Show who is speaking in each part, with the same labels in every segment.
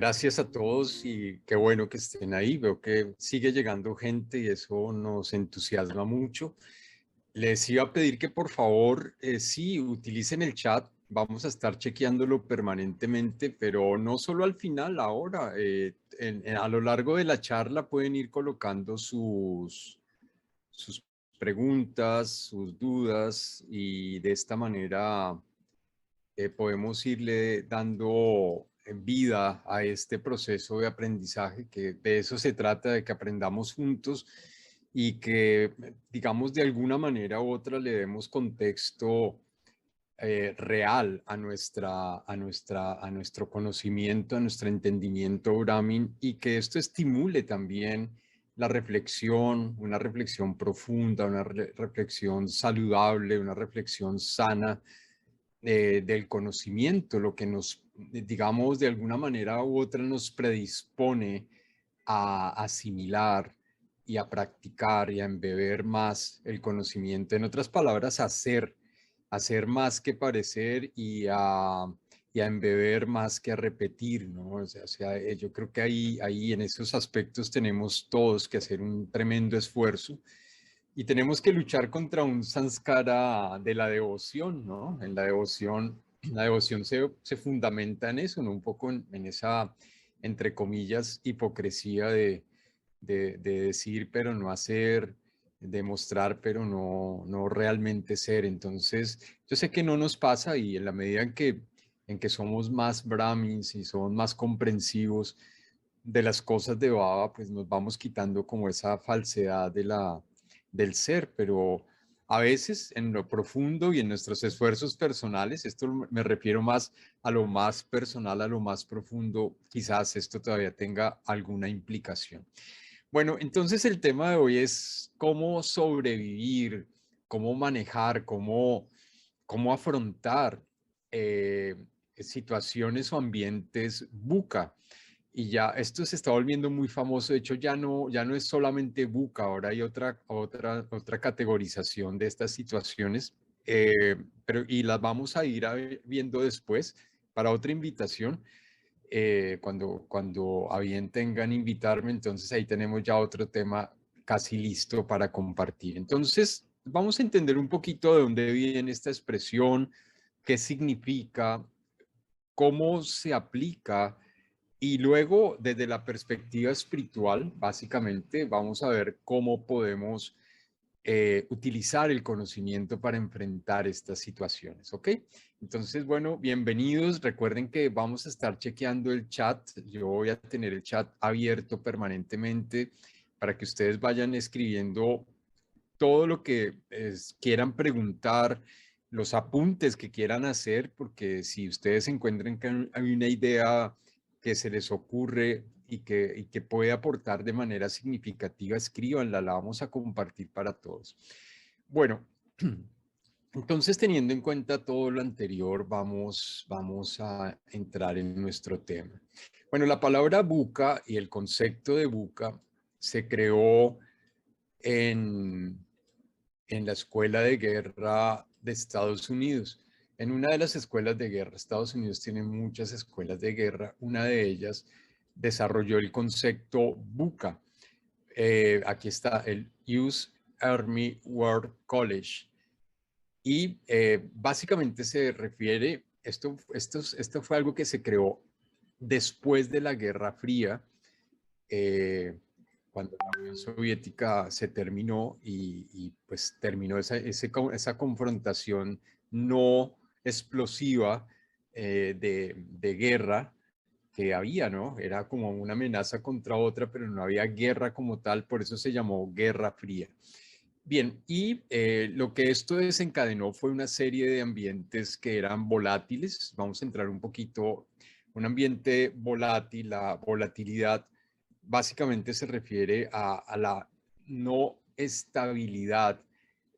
Speaker 1: Gracias a todos y qué bueno que estén ahí. Veo que sigue llegando gente y eso nos entusiasma mucho. Les iba a pedir que por favor, sí, utilicen el chat. Vamos a estar chequeándolo permanentemente, pero no solo al final, ahora. A lo largo de la charla pueden ir colocando sus preguntas, sus dudas y de esta manera podemos irle dando vida a este proceso de aprendizaje, que de eso se trata, de que aprendamos juntos y que, digamos, de alguna manera u otra le demos contexto real a nuestro conocimiento, a nuestro entendimiento Brahmin, y que esto estimule también la reflexión, una reflexión profunda, una reflexión saludable, una reflexión sana del conocimiento, lo que nos, digamos, de alguna manera u otra nos predispone a asimilar y a practicar y a embeber más el conocimiento. En otras palabras, hacer más que parecer y a embeber más que a repetir, ¿no? Yo creo que ahí en esos aspectos tenemos todos que hacer un tremendo esfuerzo y tenemos que luchar contra un samskara de la devoción, ¿no? En la devoción se fundamenta en eso, ¿no? Un poco en esa, entre comillas, hipocresía de decir pero no hacer, de mostrar pero no realmente ser. Entonces, yo sé que no nos pasa y en la medida en que somos más brahmins y somos más comprensivos de las cosas de Baba, pues nos vamos quitando como esa falsedad del ser, pero a veces en lo profundo y en nuestros esfuerzos personales, esto me refiero más a lo más personal, a lo más profundo, quizás esto todavía tenga alguna implicación. Bueno, entonces el tema de hoy es cómo sobrevivir, cómo manejar, cómo afrontar situaciones o ambientes buca. Y ya esto se está volviendo muy famoso. De hecho, ya no es solamente buca, ahora hay otra categorización de estas situaciones, y las vamos a ir viendo después para otra invitación. Cuando a bien tengan invitarme, entonces ahí tenemos ya otro tema casi listo para compartir. Entonces, vamos a entender un poquito de dónde viene esta expresión, qué significa, cómo se aplica y luego desde la perspectiva espiritual, básicamente, vamos a ver cómo podemos utilizar el conocimiento para enfrentar estas situaciones, ¿ok? Entonces, bueno, bienvenidos. Recuerden que vamos a estar chequeando el chat. Yo voy a tener el chat abierto permanentemente para que ustedes vayan escribiendo todo lo que quieran preguntar, los apuntes que quieran hacer, porque si ustedes encuentran que hay una idea que se les ocurre y que puede aportar de manera significativa, escríbanla, la vamos a compartir para todos. Bueno, entonces teniendo en cuenta todo lo anterior, vamos a entrar en nuestro tema. Bueno, la palabra buca y el concepto de buca se creó en la Escuela de Guerra de Estados Unidos. En una de las escuelas de guerra, Estados Unidos tiene muchas escuelas de guerra, una de ellas desarrolló el concepto buca. Aquí está el US Army War College. Y básicamente se refiere, esto fue algo que se creó después de la Guerra Fría, eh, cuando la Unión Soviética se terminó pues terminó esa confrontación no explosiva de guerra que había, ¿no? Era como una amenaza contra otra, pero no había guerra como tal, por eso se llamó Guerra Fría. Bien, y lo que esto desencadenó fue una serie de ambientes que eran volátiles. Vamos a entrar un poquito, un ambiente volátil, la volatilidad básicamente se refiere a la no estabilidad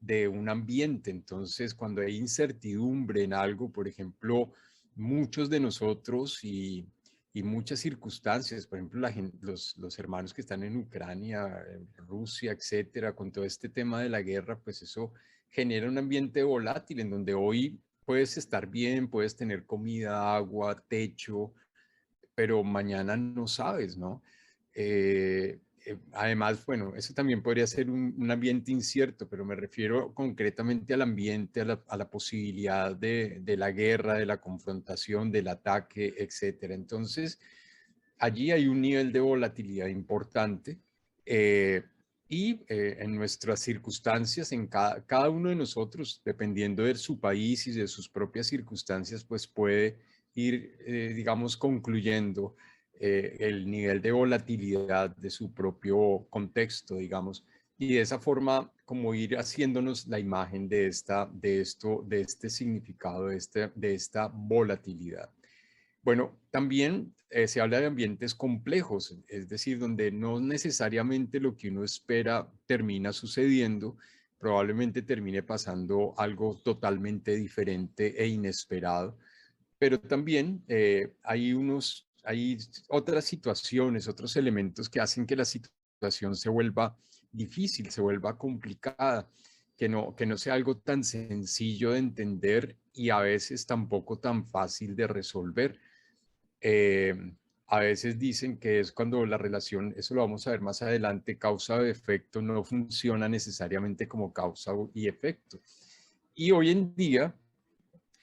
Speaker 1: de un ambiente. Entonces, cuando hay incertidumbre en algo, por ejemplo, muchos de nosotros y muchas circunstancias, por ejemplo, los hermanos que están en Ucrania, en Rusia, etcétera, con todo este tema de la guerra, pues eso genera un ambiente volátil en donde hoy puedes estar bien, puedes tener comida, agua, techo, pero mañana no sabes, ¿no? Además, bueno, eso también podría ser un ambiente incierto, pero me refiero concretamente al ambiente, a la posibilidad de la guerra, de la confrontación, del ataque, etcétera. Entonces, allí hay un nivel de volatilidad importante en nuestras circunstancias, en cada uno de nosotros, dependiendo de su país y de sus propias circunstancias, pues puede ir, digamos, concluyendo el nivel de volatilidad de su propio contexto, digamos, y de esa forma como ir haciéndonos la imagen de este significado, de esta volatilidad. Bueno, también se habla de ambientes complejos, es decir, donde no necesariamente lo que uno espera termina sucediendo, probablemente termine pasando algo totalmente diferente e inesperado, pero también hay otras situaciones, otros elementos que hacen que la situación se vuelva difícil, se vuelva complicada, que no sea algo tan sencillo de entender y a veces tampoco tan fácil de resolver. Eh, a veces dicen que es cuando la relación, eso lo vamos a ver más adelante, causa o efecto no funciona necesariamente como causa y efecto. Y hoy en día,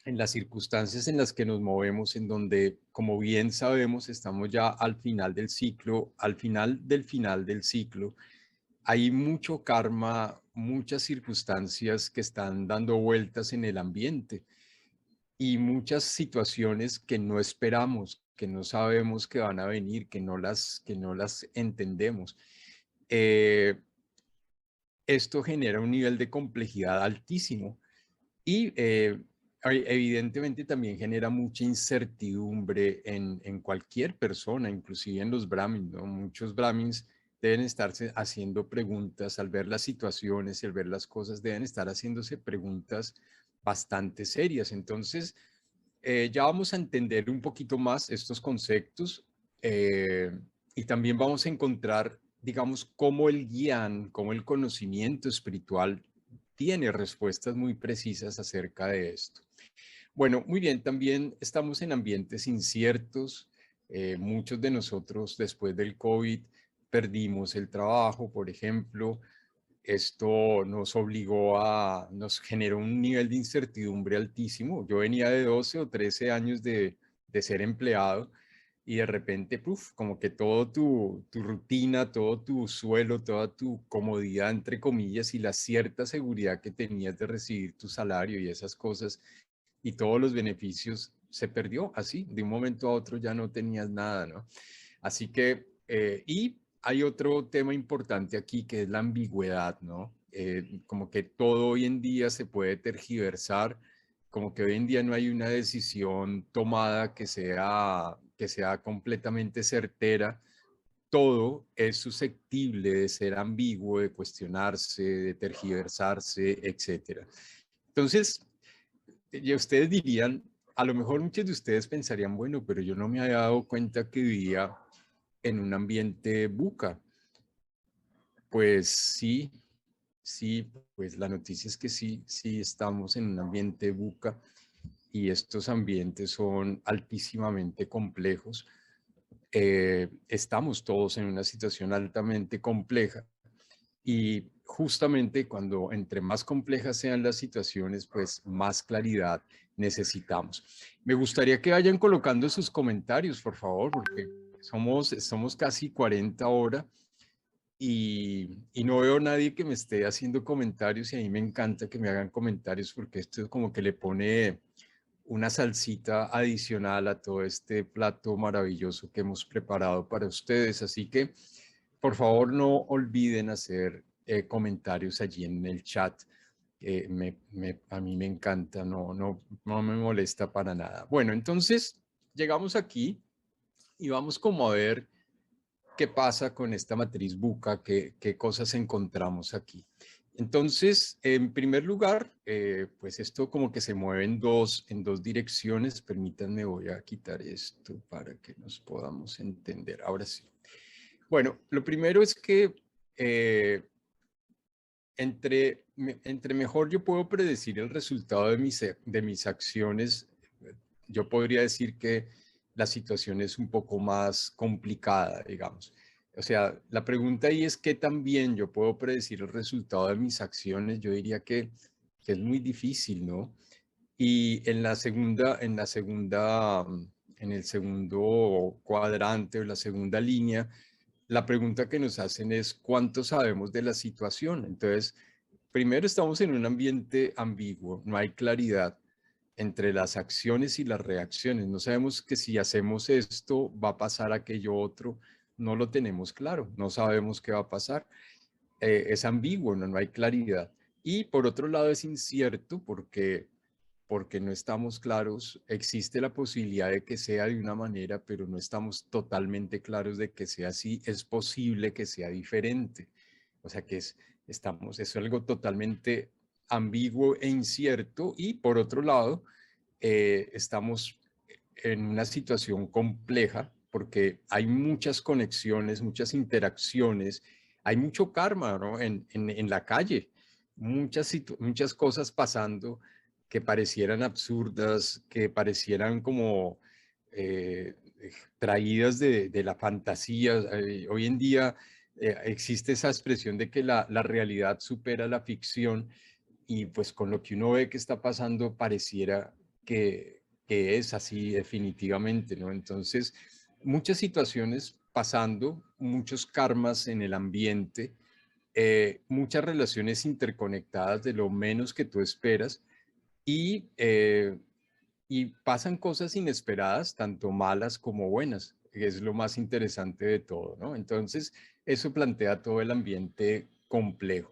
Speaker 1: en las circunstancias en las que nos movemos, en donde, como bien sabemos, estamos ya al final del ciclo, al final del ciclo, hay mucho karma, muchas circunstancias que están dando vueltas en el ambiente y muchas situaciones que no esperamos, que no sabemos que van a venir, que no las entendemos. Eh, Esto genera un nivel de complejidad altísimo y evidentemente también genera mucha incertidumbre en cualquier persona, inclusive en los brahmins, ¿no? Muchos brahmins deben estarse haciendo preguntas al ver las situaciones y al ver las cosas, deben estar haciéndose preguntas bastante serias. Entonces, ya vamos a entender un poquito más estos conceptos y también vamos a encontrar, digamos, cómo el guián, cómo el conocimiento espiritual tiene respuestas muy precisas acerca de esto. Bueno, muy bien, también estamos en ambientes inciertos. Muchos de nosotros después del COVID perdimos el trabajo, por ejemplo. Esto nos generó un nivel de incertidumbre altísimo. Yo venía de 12 o 13 años de ser empleado y de repente, puf, como que todo tu rutina, todo tu suelo, toda tu comodidad, entre comillas, y la cierta seguridad que tenías de recibir tu salario y esas cosas y todos los beneficios se perdió así, de un momento a otro ya no tenías nada, ¿no? Así que, y hay otro tema importante aquí que es la ambigüedad, ¿no? Como que todo hoy en día se puede tergiversar, como que hoy en día no hay una decisión tomada que sea completamente certera. Todo es susceptible de ser ambiguo, de cuestionarse, de tergiversarse, etcétera. Entonces, y ustedes dirían, a lo mejor muchos de ustedes pensarían, bueno, pero yo no me había dado cuenta que vivía en un ambiente buca. Pues sí, sí, pues la noticia es que sí, sí estamos en un ambiente buca y estos ambientes son altísimamente complejos. Estamos todos en una situación altamente compleja y justamente cuando entre más complejas sean las situaciones, pues más claridad necesitamos. Me gustaría que vayan colocando sus comentarios, por favor, porque somos casi 40 ahora y no veo a nadie que me esté haciendo comentarios y a mí me encanta que me hagan comentarios porque esto como que le pone una salsita adicional a todo este plato maravilloso que hemos preparado para ustedes. Así que, por favor, no olviden hacer comentarios allí en el chat. A mí me encanta, no me molesta para nada. Bueno, entonces llegamos aquí y vamos como a ver qué pasa con esta matriz buca, qué cosas encontramos aquí. Entonces, en primer lugar, pues esto como que se mueve en dos direcciones. Permítanme, voy a quitar esto para que nos podamos entender. Ahora sí. Bueno, lo primero es que entre mejor yo puedo predecir el resultado de mis acciones, yo podría decir que la situación es un poco más complicada, digamos. O sea, la pregunta ahí es qué tan bien yo puedo predecir el resultado de mis acciones. Yo diría que es muy difícil, ¿no? Y en el segundo cuadrante o la segunda línea, la pregunta que nos hacen es ¿cuánto sabemos de la situación? Entonces, primero estamos en un ambiente ambiguo, no hay claridad entre las acciones y las reacciones. No sabemos que si hacemos esto va a pasar aquello otro, no lo tenemos claro, no sabemos qué va a pasar. Es ambiguo, no hay claridad. Y por otro lado es incierto porque no estamos claros, existe la posibilidad de que sea de una manera, pero no estamos totalmente claros de que sea así, es posible que sea diferente. O sea que es algo totalmente ambiguo e incierto y por otro lado, estamos en una situación compleja porque hay muchas conexiones, muchas interacciones, hay mucho karma, ¿no? En la calle, muchas cosas pasando que parecieran absurdas, que parecieran como eh, traídas de la fantasía. Hoy en día existe esa expresión de que la realidad supera la ficción y pues con lo que uno ve que está pasando pareciera que es así definitivamente, ¿no? Entonces, muchas situaciones pasando, muchos karmas en el ambiente, muchas relaciones interconectadas de lo menos que tú esperas y, eh, y pasan cosas inesperadas, tanto malas como buenas, que es lo más interesante de todo, ¿no? Entonces, eso plantea todo el ambiente complejo.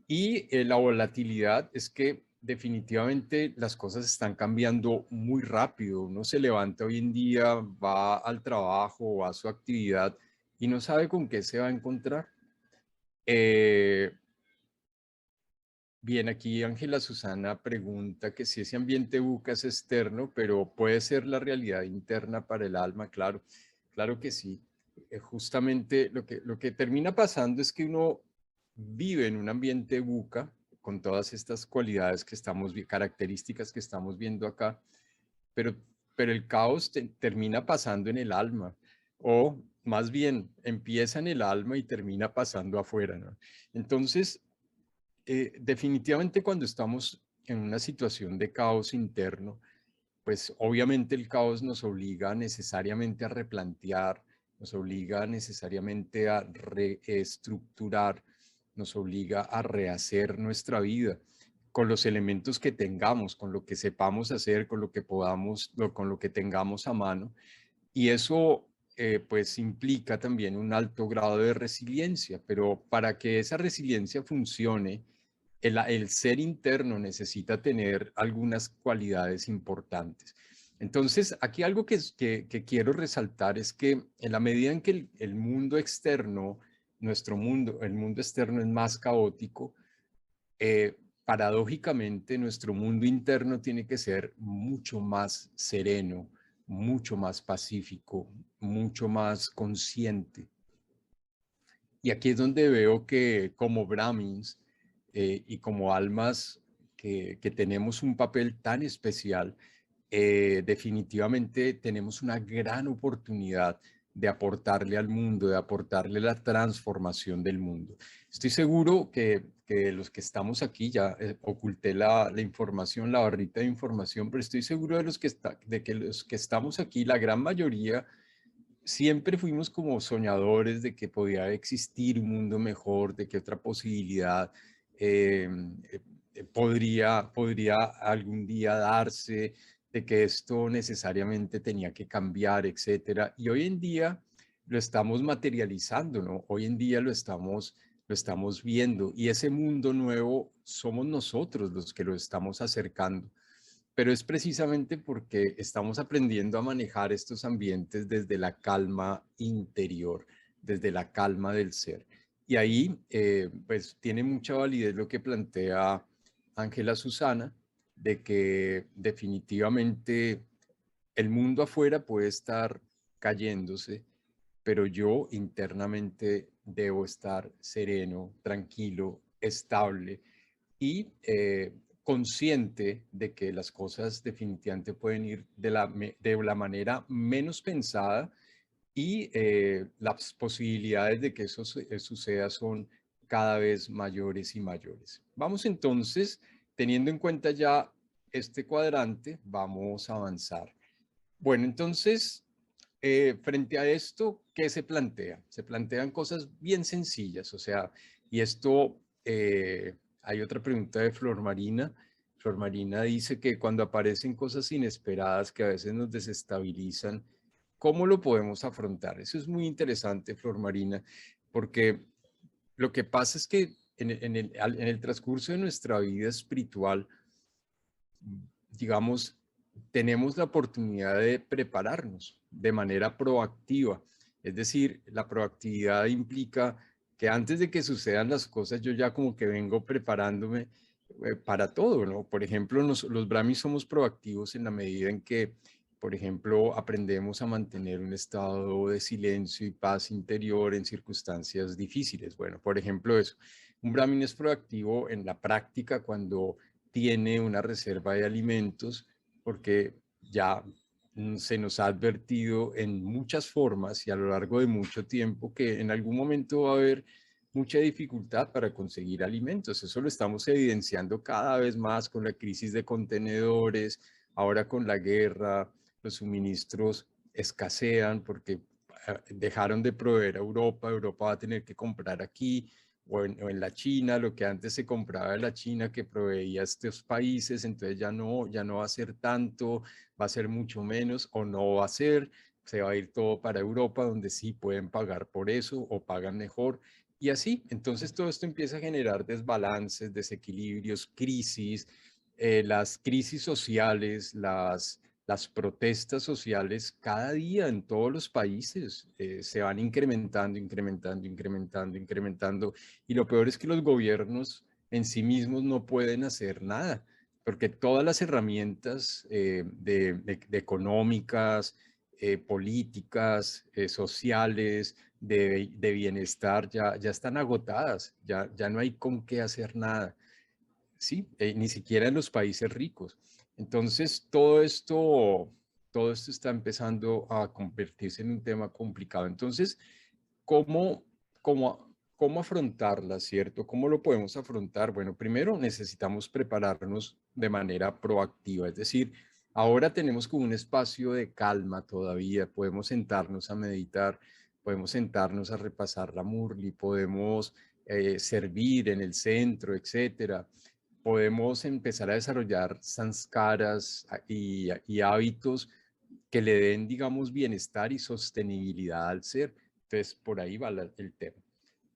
Speaker 1: Y la volatilidad es que definitivamente las cosas están cambiando muy rápido. Uno se levanta hoy en día, va al trabajo, va a su actividad y no sabe con qué se va a encontrar. Eh, Bien, aquí Ángela Susana pregunta que si ese ambiente buca es externo, pero puede ser la realidad interna para el alma, claro, claro que sí. Justamente lo que termina pasando es que uno vive en un ambiente buca con todas estas cualidades que características que estamos viendo acá, pero, pero el caos termina pasando en el alma, o más bien empieza en el alma y termina pasando afuera, ¿no? Entonces, definitivamente cuando estamos en una situación de caos interno, pues obviamente el caos nos obliga necesariamente a replantear, nos obliga necesariamente a reestructurar, nos obliga a rehacer nuestra vida con los elementos que tengamos, con lo que sepamos hacer, con lo que podamos, con lo que tengamos a mano. Y eso pues implica también un alto grado de resiliencia, pero para que esa resiliencia funcione, el ser interno necesita tener algunas cualidades importantes. Entonces, aquí algo que quiero resaltar es que en la medida en que el mundo externo, nuestro mundo, el mundo externo es más caótico, paradójicamente nuestro mundo interno tiene que ser mucho más sereno, mucho más pacífico, mucho más consciente. Y aquí es donde veo que como Brahmins y como almas que tenemos un papel tan especial, definitivamente tenemos una gran oportunidad de aportarle al mundo, de aportarle la transformación del mundo. Estoy seguro que los que estamos aquí, ya oculté la información, la barrita de información, pero estoy seguro de que los que estamos aquí, la gran mayoría, siempre fuimos como soñadores de que podía existir un mundo mejor, de que otra posibilidad eh, podría algún día darse, de que esto necesariamente tenía que cambiar, etcétera. Y hoy en día lo estamos materializando, ¿no? Hoy en día lo estamos viendo y ese mundo nuevo somos nosotros los que lo estamos acercando, pero es precisamente porque estamos aprendiendo a manejar estos ambientes desde la calma interior, desde la calma del ser. Y ahí, pues, tiene mucha validez lo que plantea Ángela Susana, de que definitivamente el mundo afuera puede estar cayéndose, pero yo internamente debo estar sereno, tranquilo, estable y consciente de que las cosas definitivamente pueden ir de la manera menos pensada y las posibilidades de que eso suceda son cada vez mayores y mayores. Vamos entonces, teniendo en cuenta ya este cuadrante, vamos a avanzar. Bueno, entonces, frente a esto, ¿qué se plantea? Se plantean cosas bien sencillas, o sea, y esto, hay otra pregunta de Flor Marina. Flor Marina dice que cuando aparecen cosas inesperadas que a veces nos desestabilizan, ¿cómo lo podemos afrontar? Eso es muy interesante, Flor Marina, porque lo que pasa es que en el transcurso de nuestra vida espiritual, digamos, tenemos la oportunidad de prepararnos de manera proactiva. Es decir, la proactividad implica que antes de que sucedan las cosas, yo ya como que vengo preparándome para todo, ¿no? Por ejemplo, los Brahmis somos proactivos en la medida en que, por ejemplo, aprendemos a mantener un estado de silencio y paz interior en circunstancias difíciles. Bueno, por ejemplo, eso. Un Brahmin es proactivo en la práctica cuando tiene una reserva de alimentos, porque ya se nos ha advertido en muchas formas y a lo largo de mucho tiempo que en algún momento va a haber mucha dificultad para conseguir alimentos. Eso lo estamos evidenciando cada vez más con la crisis de contenedores, ahora con la guerra, los suministros escasean porque dejaron de proveer a Europa, Europa va a tener que comprar aquí, o en la China, lo que antes se compraba de la China que proveía a estos países, entonces ya no va a ser tanto, va a ser mucho menos o no va a ser, se va a ir todo para Europa, donde sí pueden pagar por eso o pagan mejor. Y así, entonces todo esto empieza a generar desbalances, desequilibrios, crisis, las crisis sociales, las protestas sociales cada día en todos los países se van incrementando, incrementando, incrementando, incrementando. Y lo peor es que los gobiernos en sí mismos no pueden hacer nada, porque todas las herramientas de económicas, políticas, sociales, de bienestar ya están agotadas, ya no hay con qué hacer nada. Sí, ni siquiera en los países ricos. Entonces, todo esto está empezando a convertirse en un tema complicado. Entonces, ¿cómo, cómo afrontarla, cierto? ¿Cómo lo podemos afrontar? Bueno, primero necesitamos prepararnos de manera proactiva, es decir, ahora tenemos como un espacio de calma todavía, podemos sentarnos a meditar, podemos sentarnos a repasar la Murli, podemos servir en el centro, etcétera. Podemos empezar a desarrollar sanskaras y hábitos que le den, digamos, bienestar y sostenibilidad al ser. Entonces, por ahí va el tema.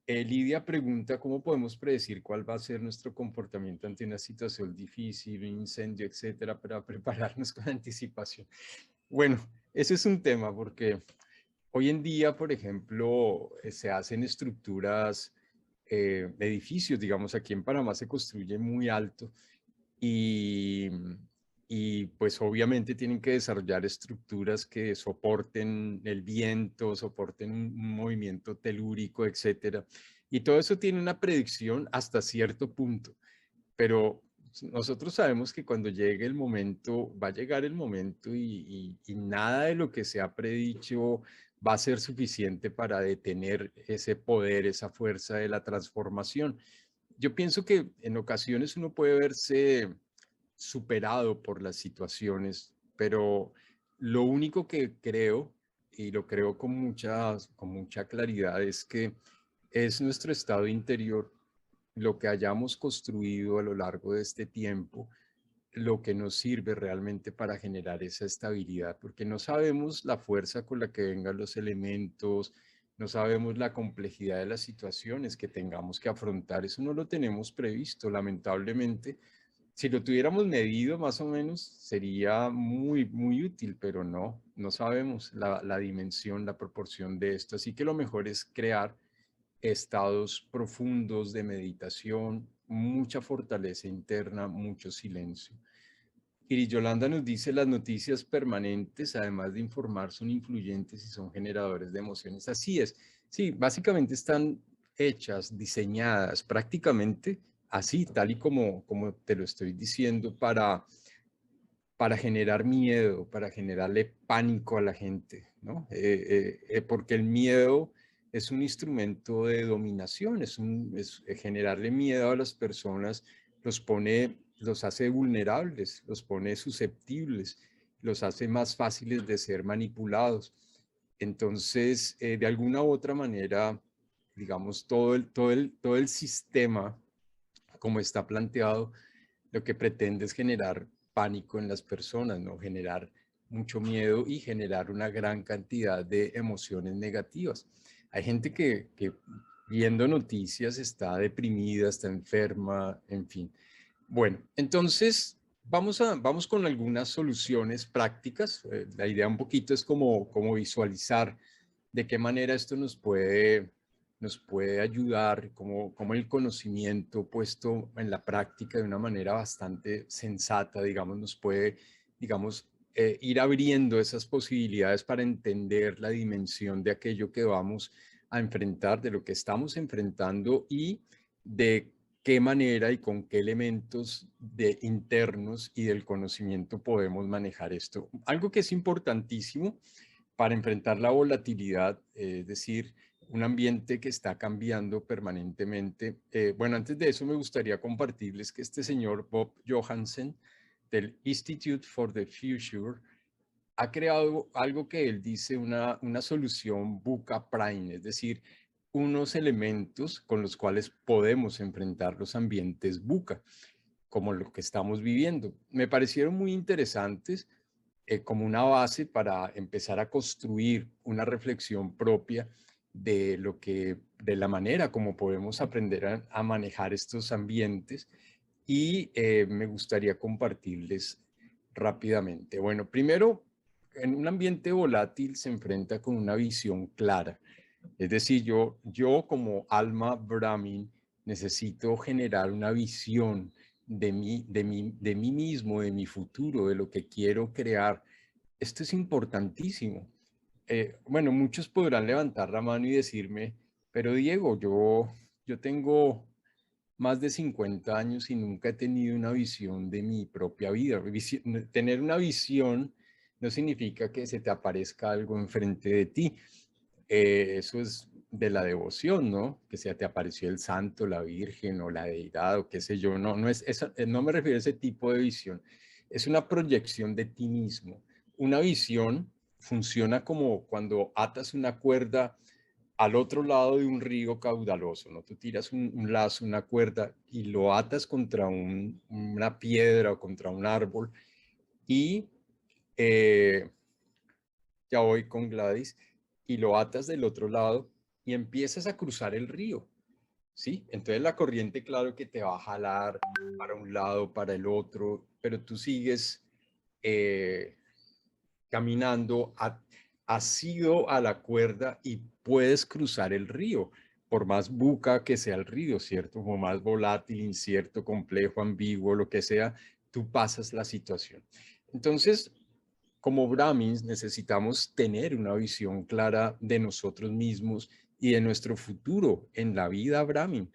Speaker 1: Lidia pregunta, ¿cómo podemos predecir cuál va a ser nuestro comportamiento ante una situación difícil, un incendio, etcétera, para prepararnos con anticipación? Bueno, ese es un tema porque hoy en día, por ejemplo, se hacen estructuras, edificios, digamos, aquí en Panamá se construye muy alto y, y pues obviamente tienen que desarrollar estructuras que soporten el viento, soporten un movimiento telúrico, etcétera. Y todo eso tiene una predicción hasta cierto punto, pero nosotros sabemos que cuando llegue el momento, va a llegar el momento y nada de lo que se ha predicho va a ser suficiente para detener ese poder, esa fuerza de la transformación. Yo pienso que en ocasiones uno puede verse superado por las situaciones, pero lo único que creo, y lo creo con mucha claridad, es que es nuestro estado interior, lo que hayamos construido a lo largo de este tiempo, lo que nos sirve realmente para generar esa estabilidad, porque no sabemos la fuerza con la que vengan los elementos, no sabemos la complejidad de las situaciones que tengamos que afrontar, eso no lo tenemos previsto, lamentablemente. Si lo tuviéramos medido más o menos sería muy útil, pero no sabemos la dimensión, la proporción de esto. Así que lo mejor es crear estados profundos de meditación, mucha fortaleza interna, mucho silencio. Y Yolanda nos dice, las noticias permanentes, además de informar, son influyentes y son generadores de emociones. Así es. Sí, básicamente están hechas, diseñadas prácticamente así, tal y como te lo estoy diciendo, para generar miedo, para generarle pánico a la gente, ¿no? Porque el miedo es un instrumento de dominación, generarle miedo a las personas los hace vulnerables, los pone susceptibles, los hace más fáciles de ser manipulados. Entonces, de alguna u otra manera, digamos, todo el sistema, como está planteado, lo que pretende es generar pánico en las personas, ¿no? Generar mucho miedo y generar una gran cantidad de emociones negativas. Hay gente que viendo noticias está deprimida, está enferma, en fin. Bueno, entonces vamos con algunas soluciones prácticas. La idea un poquito es como visualizar de qué manera esto nos puede ayudar, como el conocimiento puesto en la práctica de una manera bastante sensata, digamos, nos puede, digamos, ir abriendo esas posibilidades para entender la dimensión de aquello que vamos a enfrentar, de lo que estamos enfrentando y de qué manera y con qué elementos internos y del conocimiento podemos manejar esto. Algo que es importantísimo para enfrentar la volatilidad, es decir, un ambiente que está cambiando permanentemente. Bueno, antes de eso me gustaría compartirles que este señor Bob Johansen del Institute for the Future ha creado algo que él dice una solución VUCA Prime, es decir, unos elementos con los cuales podemos enfrentar los ambientes VUCA, como lo que estamos viviendo. Me parecieron muy interesantes como una base para empezar a construir una reflexión propia de la manera como podemos aprender a manejar estos ambientes y me gustaría compartirles rápidamente. Bueno, primero, en un ambiente volátil se enfrenta con una visión clara. Es decir, yo como alma Brahmin necesito generar una visión de mí mismo, de mi futuro, de lo que quiero crear. Esto es importantísimo. Bueno, muchos podrán levantar la mano y decirme, pero Diego, yo tengo más de 50 años y nunca he tenido una visión de mi propia vida. Tener una visión no significa que se te aparezca algo enfrente de ti. Eso es de la devoción, ¿no? Que se te apareció el santo, la virgen o la deidad o qué sé yo. No me refiero a ese tipo de visión. Es una proyección de ti mismo. Una visión funciona como cuando atas una cuerda al otro lado de un río caudaloso, ¿no? Tú tiras un lazo, una cuerda y lo atas contra una piedra o contra un árbol y eh, ya voy con Gladys, y lo atas del otro lado y empiezas a cruzar el río, ¿sí? Entonces la corriente, claro que te va a jalar para un lado, para el otro, pero tú sigues eh, caminando, has ido a la cuerda y puedes cruzar el río, por más buca que sea el río, ¿cierto? Como más volátil, incierto, complejo, ambiguo, lo que sea, tú pasas la situación. Entonces, como Brahmins necesitamos tener una visión clara de nosotros mismos y de nuestro futuro en la vida Brahmin,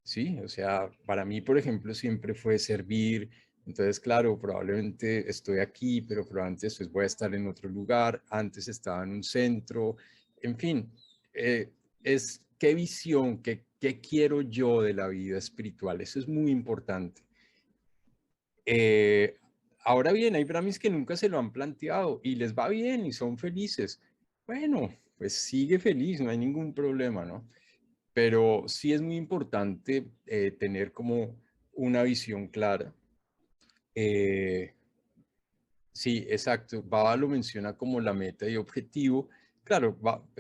Speaker 1: ¿sí? O sea, para mí, por ejemplo, siempre fue servir. Entonces, claro, probablemente estoy aquí, pero probablemente después voy a estar en otro lugar. Antes estaba en un centro. En fin, eh, es qué visión, qué quiero yo de la vida espiritual. Eso es muy importante. Eh, Ahora bien, hay Brahmins que nunca se lo han planteado y les va bien y son felices. Bueno, pues sigue feliz, no hay ningún problema, ¿no? Pero sí es muy importante tener como una visión clara. Eh, sí, exacto. Baba lo menciona como la meta y objetivo. Claro,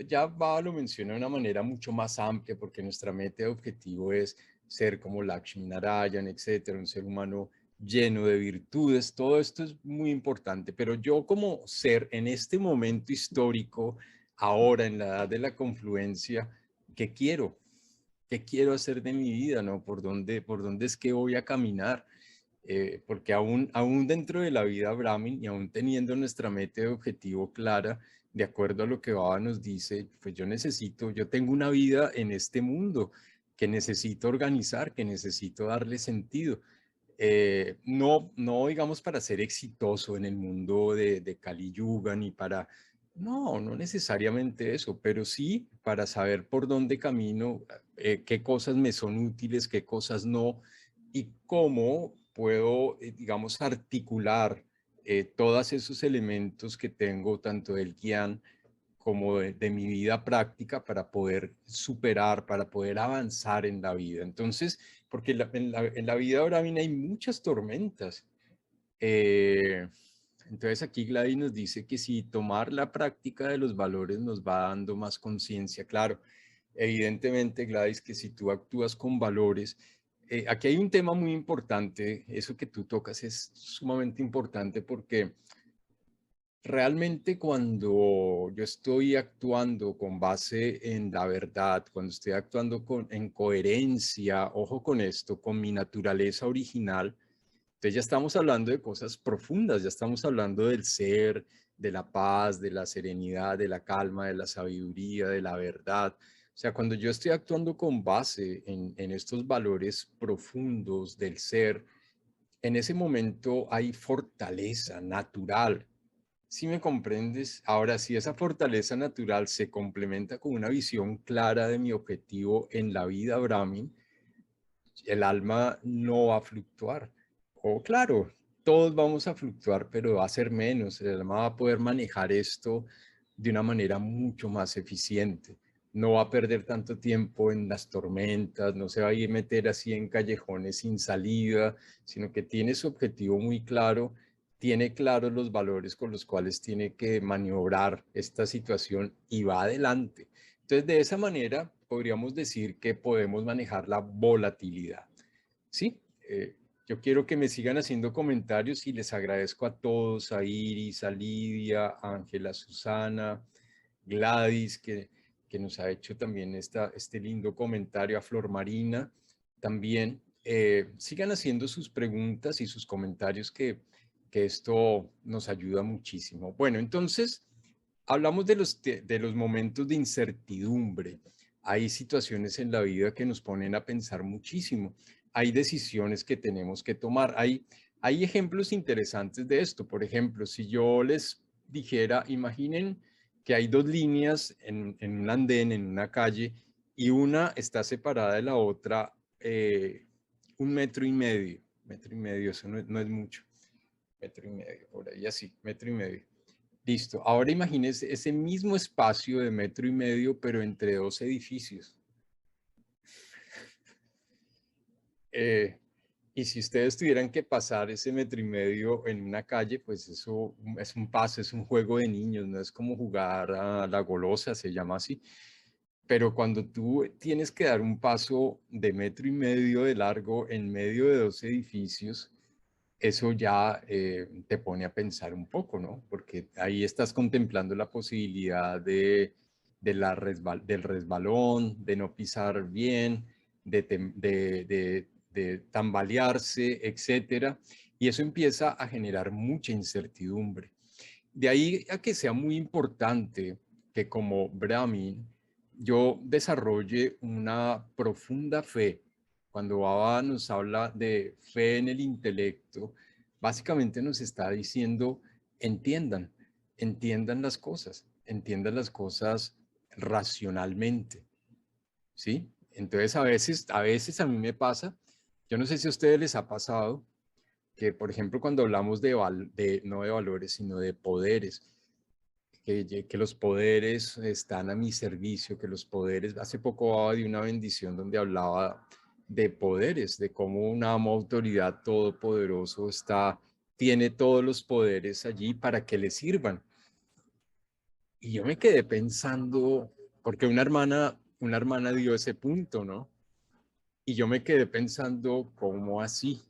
Speaker 1: ya Baba lo menciona de una manera mucho más amplia porque nuestra meta y objetivo es ser como Lakshmi Narayan, etcétera, un ser humano lleno de virtudes. Todo esto es muy importante, pero yo como ser en este momento histórico, ahora en la edad de la confluencia, ¿qué quiero? ¿Qué quiero hacer de mi vida? ¿No? Por dónde es que voy a caminar? Porque aún dentro de la vida Brahmin y aún teniendo nuestra meta de objetivo clara, de acuerdo a lo que Baba nos dice, pues yo tengo una vida en este mundo, que necesito organizar, que necesito darle sentido. No digamos para ser exitoso en el mundo de Kali Yuga, ni para, no necesariamente eso, pero sí para saber por dónde camino, qué cosas me son útiles, qué cosas no, y cómo puedo, digamos, articular todos esos elementos que tengo, tanto del Gyan como de mi vida práctica para poder superar, para poder avanzar en la vida. Entonces, porque en la vida ahora bien hay muchas tormentas. Eh, entonces aquí Gladys nos dice que si tomar la práctica de los valores nos va dando más conciencia, claro, evidentemente Gladys, que si tú actúas con valores, aquí hay un tema muy importante, eso que tú tocas es sumamente importante porque realmente cuando yo estoy actuando con base en la verdad, cuando estoy actuando en coherencia, ojo con esto, con mi naturaleza original, entonces ya estamos hablando de cosas profundas, ya estamos hablando del ser, de la paz, de la serenidad, de la calma, de la sabiduría, de la verdad. O sea, cuando yo estoy actuando con base en estos valores profundos del ser, en ese momento hay fortaleza natural. Si me comprendes, ahora si esa fortaleza natural se complementa con una visión clara de mi objetivo en la vida Brahmin, el alma no va a fluctuar. O claro, todos vamos a fluctuar, pero va a ser menos. El alma va a poder manejar esto de una manera mucho más eficiente. No va a perder tanto tiempo en las tormentas, no se va a ir a meter así en callejones sin salida, sino que tiene su objetivo muy claro, tiene claros los valores con los cuales tiene que maniobrar esta situación y va adelante. Entonces, de esa manera, podríamos decir que podemos manejar la volatilidad. Sí, yo quiero que me sigan haciendo comentarios y les agradezco a todos, a Iris, a Lidia, a Ángela, Susana, Gladys, que nos ha hecho también este lindo comentario, a Flor Marina también. Sigan haciendo sus preguntas y sus comentarios que esto nos ayuda muchísimo. Bueno, entonces hablamos de los momentos de incertidumbre. Hay situaciones en la vida que nos ponen a pensar muchísimo. Hay decisiones que tenemos que tomar. Hay ejemplos interesantes de esto. Por ejemplo, si yo les dijera, imaginen que hay dos líneas en un andén, en una calle, y una está separada de la otra 1,5 metros. 1,5 metros, eso no es mucho. 1,5 metros, por ahí así, 1,5 metros. Listo. Ahora imagínense ese mismo espacio de 1,5 metros, pero entre dos edificios. Eh, y si ustedes tuvieran que pasar ese 1,5 metros en una calle, pues eso es un paso, es un juego de niños, no es como jugar a la golosa, se llama así. Pero cuando tú tienes que dar un paso de 1,5 metros de largo en medio de dos edificios, eso ya te pone a pensar un poco, ¿no? Porque ahí estás contemplando la posibilidad del resbalón, de no pisar bien, de tambalearse, etcétera. Y eso empieza a generar mucha incertidumbre. De ahí a que sea muy importante que como Brahmin yo desarrolle una profunda fe. Cuando Baba nos habla de fe en el intelecto, básicamente nos está diciendo, entiendan, entiendan las cosas racionalmente, ¿sí? Entonces a veces a mí me pasa, yo no sé si a ustedes les ha pasado, que por ejemplo cuando hablamos no de valores, sino de poderes, que los poderes están a mi servicio, que los poderes, hace poco hablaba de una bendición donde hablaba de poderes, de cómo una amo autoridad todopoderoso tiene todos los poderes allí para que le sirvan. Y yo me quedé pensando, porque una hermana dio ese punto, ¿no? Y yo me quedé pensando, ¿cómo así?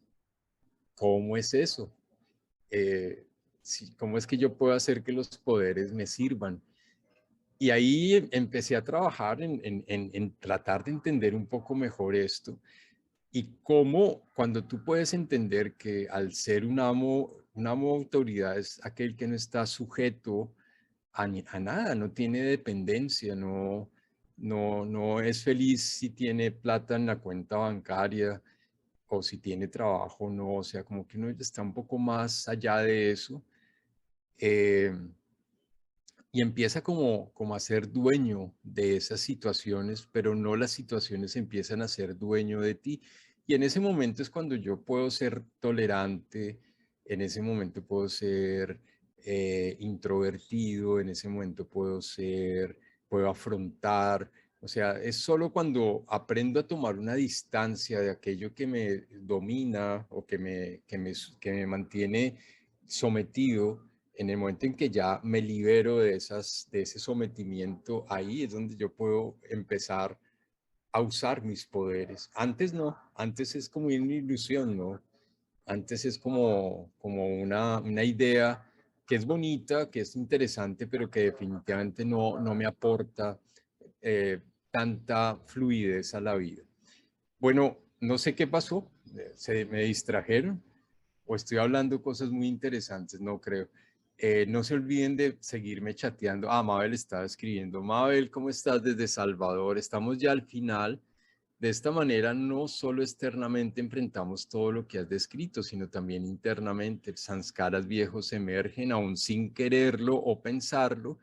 Speaker 1: ¿Cómo es eso? ¿Cómo es que yo puedo hacer que los poderes me sirvan? Y ahí empecé a trabajar en tratar de entender un poco mejor esto y cómo cuando tú puedes entender que al ser un amo autoridad es aquel que no está sujeto a nada, no tiene dependencia, no, no es feliz si tiene plata en la cuenta bancaria o si tiene trabajo o no, o sea, como que uno está un poco más allá de eso. eh, y empieza como a ser dueño de esas situaciones, pero no las situaciones empiezan a ser dueño de ti. Y en ese momento es cuando yo puedo ser tolerante, en ese momento puedo ser introvertido, en ese momento puedo afrontar. O sea, es solo cuando aprendo a tomar una distancia de aquello que me domina o que me mantiene sometido. En el momento en que ya me libero de ese sometimiento, ahí es donde yo puedo empezar a usar mis poderes. Antes no, antes es como una ilusión, ¿no? Antes es como una idea que es bonita, que es interesante, pero que definitivamente no me aporta tanta fluidez a la vida. Bueno, no sé qué pasó, se me distrajeron o estoy hablando cosas muy interesantes, no creo. No se olviden de seguirme chateando. Ah, Mabel estaba escribiendo. Mabel, ¿cómo estás desde Salvador? Estamos ya al final. De esta manera, no solo externamente enfrentamos todo lo que has descrito, sino también internamente. Sanskaras viejos emergen aún sin quererlo o pensarlo,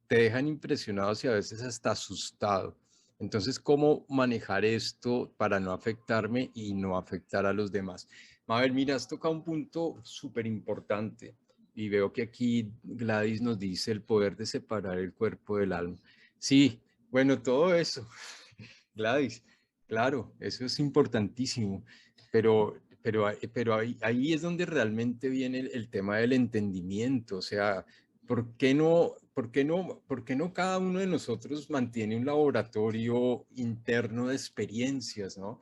Speaker 1: te dejan impresionados y a veces hasta asustado. Entonces, ¿cómo manejar esto para no afectarme y no afectar a los demás? Mabel, mira, has tocado un punto súper importante y veo que aquí Gladys nos dice el poder de separar el cuerpo del alma. Sí, bueno, todo eso, Gladys, claro, eso es importantísimo, pero ahí es donde realmente viene el tema del entendimiento, o sea, por qué no cada uno de nosotros mantiene un laboratorio interno de experiencias, ¿no?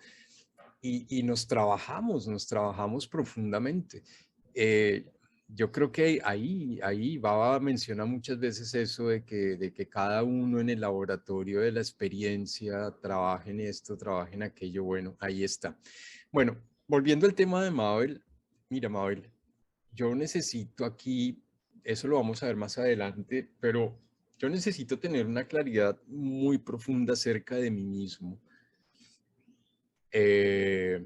Speaker 1: Y nos trabajamos profundamente. Eh, yo creo que ahí Baba menciona muchas veces eso de que cada uno en el laboratorio de la experiencia trabaje en esto, trabaje en aquello. Bueno, ahí está. Bueno, volviendo al tema de Mabel, mira, Mabel, yo necesito aquí, eso lo vamos a ver más adelante, pero yo necesito tener una claridad muy profunda acerca de mí mismo. Eh,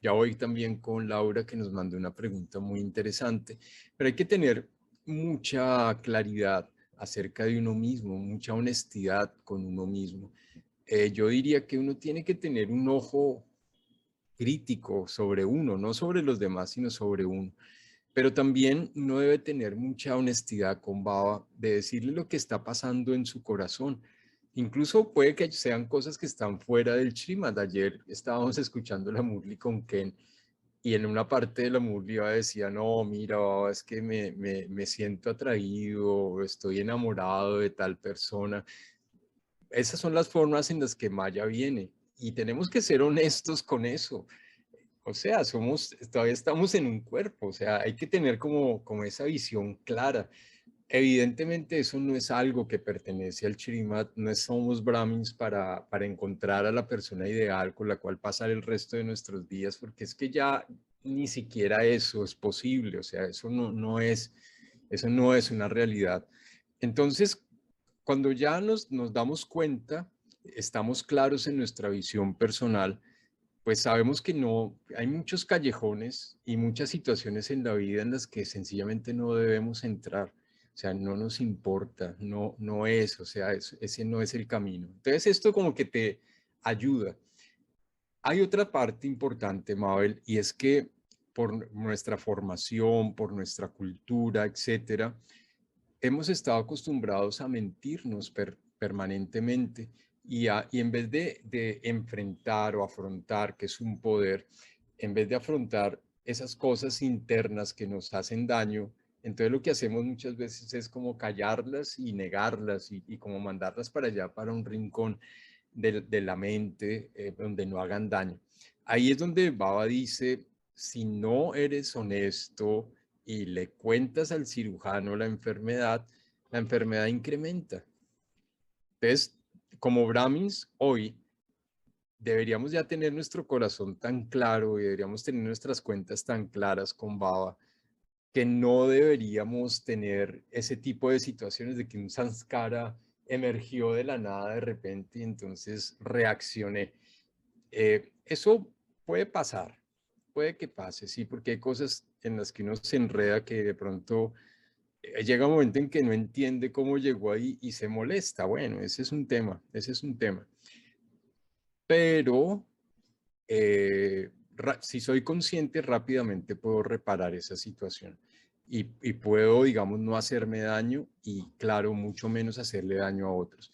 Speaker 1: ya hoy también con Laura que nos mandó una pregunta muy interesante, pero hay que tener mucha claridad acerca de uno mismo, mucha honestidad con uno mismo. Yo diría que uno tiene que tener un ojo crítico sobre uno, no sobre los demás, sino sobre uno. Pero también uno debe tener mucha honestidad con Baba de decirle lo que está pasando en su corazón. Incluso puede que sean cosas que están fuera del Srimad. Ayer estábamos escuchando la Murli con Ken y en una parte de la Murli decía, no, mira, Baba, es que me siento atraído, estoy enamorado de tal persona. Esas son las formas en las que Maya viene y tenemos que ser honestos con eso. O sea, todavía estamos en un cuerpo, o sea, hay que tener como esa visión clara. Evidentemente eso no es algo que pertenece al Shrimad, no somos Brahmins para encontrar a la persona ideal con la cual pasar el resto de nuestros días, porque es que ya ni siquiera eso es posible, o sea, eso no es una realidad. Entonces, cuando ya nos damos cuenta, estamos claros en nuestra visión personal, pues sabemos que no, hay muchos callejones y muchas situaciones en la vida en las que sencillamente no debemos entrar. O sea, no nos importa, no es, o sea, ese no es el camino. Entonces esto como que te ayuda. Hay otra parte importante, Mabel, y es que por nuestra formación, por nuestra cultura, etcétera, hemos estado acostumbrados a mentirnos permanentemente y en vez de enfrentar o afrontar, que es un poder, en vez de afrontar esas cosas internas que nos hacen daño, entonces lo que hacemos muchas veces es como callarlas y negarlas y como mandarlas para allá, para un rincón de la mente donde no hagan daño. Ahí es donde Baba dice, si no eres honesto y le cuentas al cirujano la enfermedad incrementa. Entonces, como Brahmins, hoy deberíamos ya tener nuestro corazón tan claro y deberíamos tener nuestras cuentas tan claras con Baba que no deberíamos tener ese tipo de situaciones de que un samskara emergió de la nada de repente y entonces reaccioné. Eso puede pasar, puede que pase, sí, porque hay cosas en las que uno se enreda que de pronto llega un momento en que no entiende cómo llegó ahí y se molesta. Bueno, ese es un tema, ese es un tema. Pero si soy consciente, rápidamente puedo reparar esa situación y puedo, digamos, no hacerme daño y, claro, mucho menos hacerle daño a otros.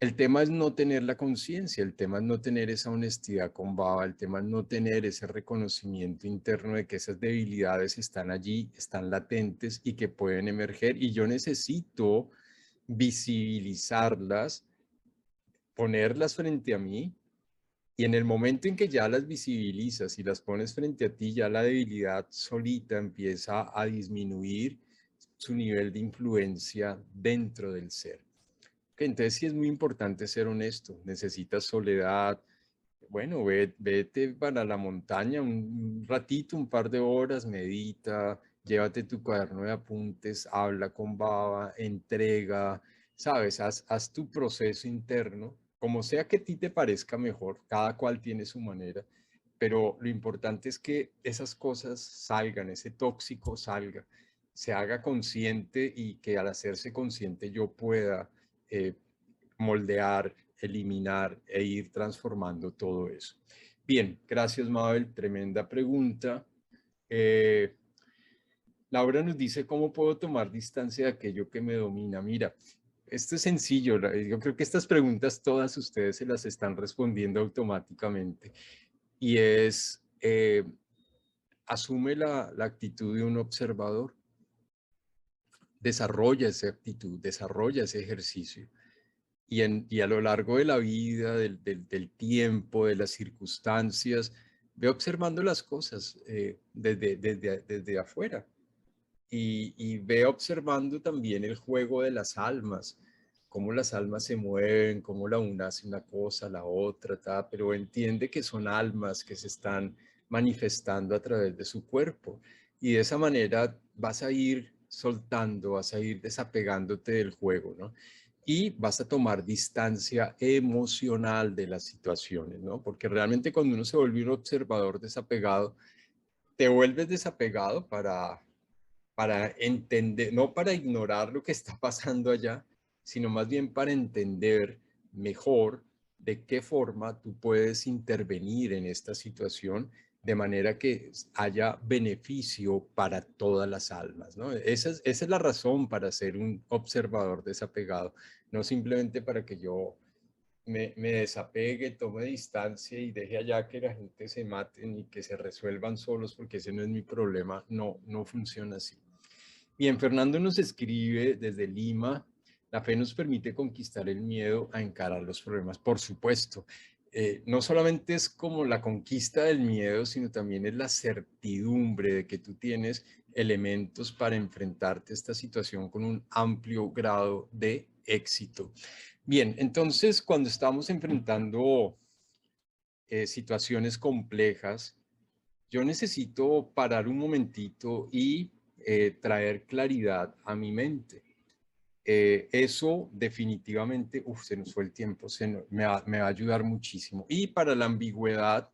Speaker 1: El tema es no tener la conciencia, el tema es no tener esa honestidad con baba, el tema es no tener ese reconocimiento interno de que esas debilidades están allí, están latentes y que pueden emerger y yo necesito visibilizarlas, ponerlas frente a mí y en el momento en que ya las visibilizas y las pones frente a ti, ya la debilidad solita empieza a disminuir su nivel de influencia dentro del ser. Entonces sí es muy importante ser honesto. Necesitas soledad. Bueno, vete para la montaña un ratito, un par de horas, medita, llévate tu cuaderno de apuntes, habla con baba, entrega, sabes, haz tu proceso interno, como sea que a ti te parezca mejor, cada cual tiene su manera, pero lo importante es que esas cosas salgan, ese tóxico salga, se haga consciente y que al hacerse consciente yo pueda eh, moldear, eliminar e ir transformando todo eso. Bien, gracias Mabel, tremenda pregunta. Laura nos dice, ¿cómo puedo tomar distancia de aquello que me domina? Mira, esto es sencillo, yo creo que estas preguntas todas ustedes se las están respondiendo automáticamente y es, asume la actitud de un observador, desarrolla esa actitud, desarrolla ese ejercicio. Y a lo largo de la vida, del tiempo, de las circunstancias, ve observando las cosas desde afuera y ve observando también el juego de las almas, cómo las almas se mueven, cómo la una hace una cosa, la otra, pero entiende que son almas que se están manifestando a través de su cuerpo. Y de esa manera vas a ir soltando, vas a ir desapegándote del juego, ¿no? Y vas a tomar distancia emocional de las situaciones, ¿no? Porque realmente cuando uno se vuelve un observador desapegado, te vuelves desapegado para entender, no para ignorar lo que está pasando allá, sino más bien para entender mejor de qué forma tú puedes intervenir en esta situación de manera que haya beneficio para todas las almas, ¿no? Esa es la razón para ser un observador desapegado, no simplemente para que yo me desapegue, tome distancia y deje allá que la gente se maten y que se resuelvan solos porque ese no es mi problema, no, no funciona así. Bien, Fernando nos escribe desde Lima, la fe nos permite conquistar el miedo a encarar los problemas, por supuesto. No solamente es como la conquista del miedo, sino también es la certidumbre de que tú tienes elementos para enfrentarte a esta situación con un amplio grado de éxito. Bien, entonces cuando estamos enfrentando situaciones complejas, yo necesito parar un momentito y traer claridad a mi mente. Eso definitivamente, se nos fue el tiempo, me va a ayudar muchísimo. Y para la ambigüedad,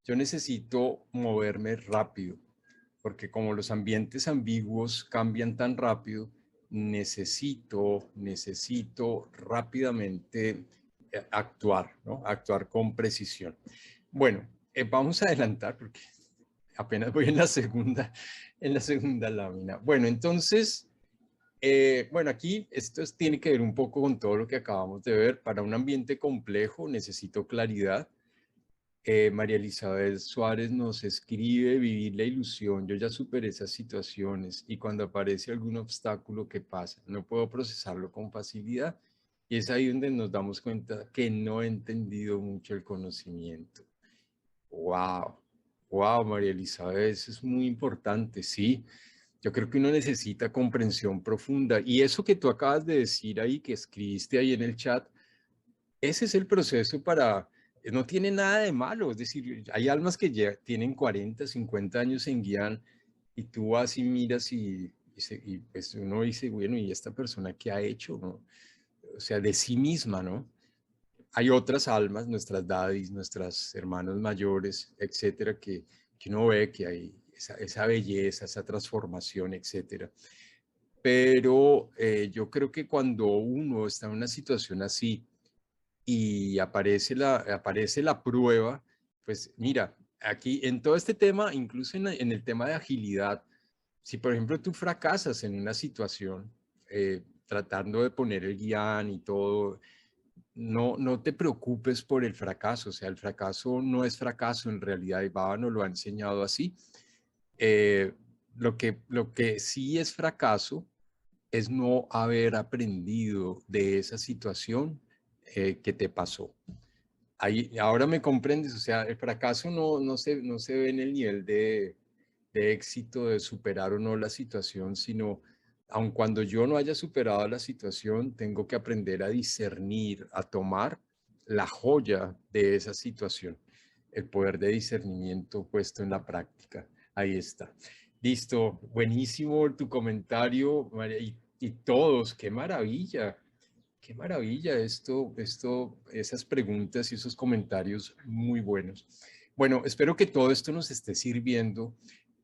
Speaker 1: yo necesito moverme rápido, porque como los ambientes ambiguos cambian tan rápido, necesito rápidamente actuar, ¿no? Actuar con precisión. Bueno, vamos a adelantar porque apenas voy en la segunda lámina. Bueno, entonces, bueno, aquí tiene que ver un poco con todo lo que acabamos de ver. Para un ambiente complejo necesito claridad. María Elizabeth Suárez nos escribe, vivir la ilusión, yo ya superé esas situaciones y cuando aparece algún obstáculo, ¿qué pasa? No puedo procesarlo con facilidad y es ahí donde nos damos cuenta que no he entendido mucho el conocimiento. Wow, wow, María Elizabeth, eso es muy importante, sí. Yo creo que uno necesita comprensión profunda y eso que tú acabas de decir ahí, que escribiste ahí en el chat, ese es el proceso no tiene nada de malo, es decir, hay almas que ya tienen 40, 50 años en guián y tú vas y miras y pues uno dice, bueno, ¿y esta persona qué ha hecho? ¿No? o sea, de sí misma, ¿no? Hay otras almas, nuestras daddies, nuestras hermanos mayores, etcétera, que uno ve que hay esa belleza, esa transformación, etcétera. Pero yo creo que cuando uno está en una situación así y aparece la prueba, pues mira, aquí en todo este tema, incluso en el tema de agilidad, si por ejemplo tú fracasas en una situación, tratando de poner el guión y todo, no te preocupes por el fracaso, o sea, el fracaso no es fracaso en realidad, y Baba nos lo ha enseñado así. Eh, lo que sí es fracaso es no haber aprendido de esa situación que te pasó. Ahí, ahora me comprendes, o sea, el fracaso no se ve en el nivel de éxito, de superar o no la situación, sino aun cuando yo no haya superado la situación, tengo que aprender a discernir, a tomar la joya de esa situación, el poder de discernimiento puesto en la práctica. Ahí está. Listo, buenísimo tu comentario, María, y todos, qué maravilla esas preguntas y esos comentarios muy buenos. Bueno, espero que todo esto nos esté sirviendo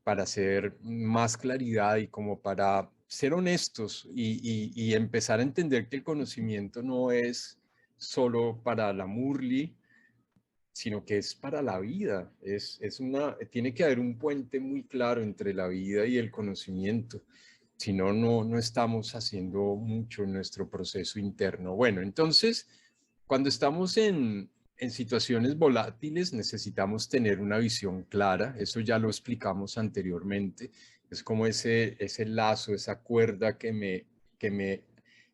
Speaker 1: para hacer más claridad y como para ser honestos y empezar a entender que el conocimiento no es solo para la Murli, sino que es para la vida. Tiene que haber un puente muy claro entre la vida y el conocimiento. Si no, no estamos haciendo mucho en nuestro proceso interno. Bueno, entonces, cuando estamos en situaciones volátiles, necesitamos tener una visión clara. Eso ya lo explicamos anteriormente. Es como ese lazo, esa cuerda que me,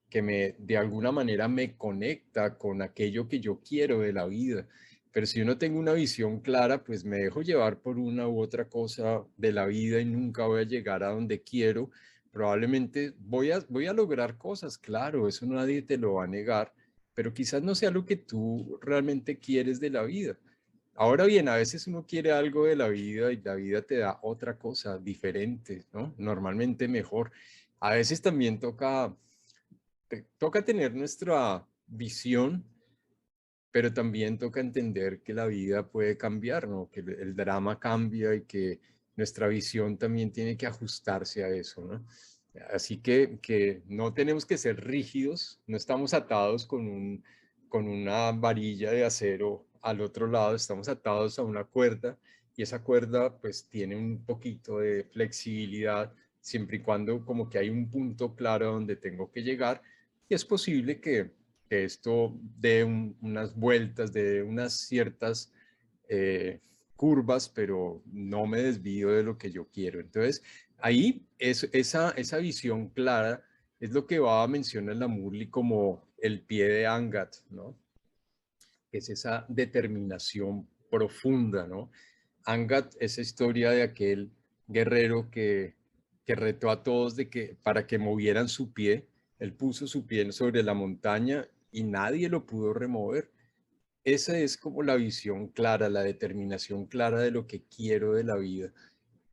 Speaker 1: que de alguna manera me conecta con aquello que yo quiero de la vida. Pero si yo no tengo una visión clara, pues me dejo llevar por una u otra cosa de la vida y nunca voy a llegar a donde quiero. Probablemente voy a lograr cosas, claro, eso nadie te lo va a negar, pero quizás no sea lo que tú realmente quieres de la vida. Ahora bien, a veces uno quiere algo de la vida y la vida te da otra cosa diferente, ¿no? Normalmente mejor. A veces también toca tener nuestra visión, pero también toca entender que la vida puede cambiar, ¿no? Que el drama cambia y que nuestra visión también tiene que ajustarse a eso, ¿no? Así que no tenemos que ser rígidos, no estamos atados con una varilla de acero al otro lado, estamos atados a una cuerda y esa cuerda pues tiene un poquito de flexibilidad siempre y cuando como que hay un punto claro donde tengo que llegar y es posible que esto dé unas vueltas, de unas ciertas curvas, pero no me desvío de lo que yo quiero. Entonces, ahí esa visión clara es lo que va a mencionar la Murli como el pie de Angat, ¿no? Es esa determinación profunda, ¿no? Angat, esa historia de aquel guerrero que retó a todos para que movieran su pie, él puso su pie sobre la montaña y nadie lo pudo remover. Esa es como la visión clara, la determinación clara de lo que quiero de la vida.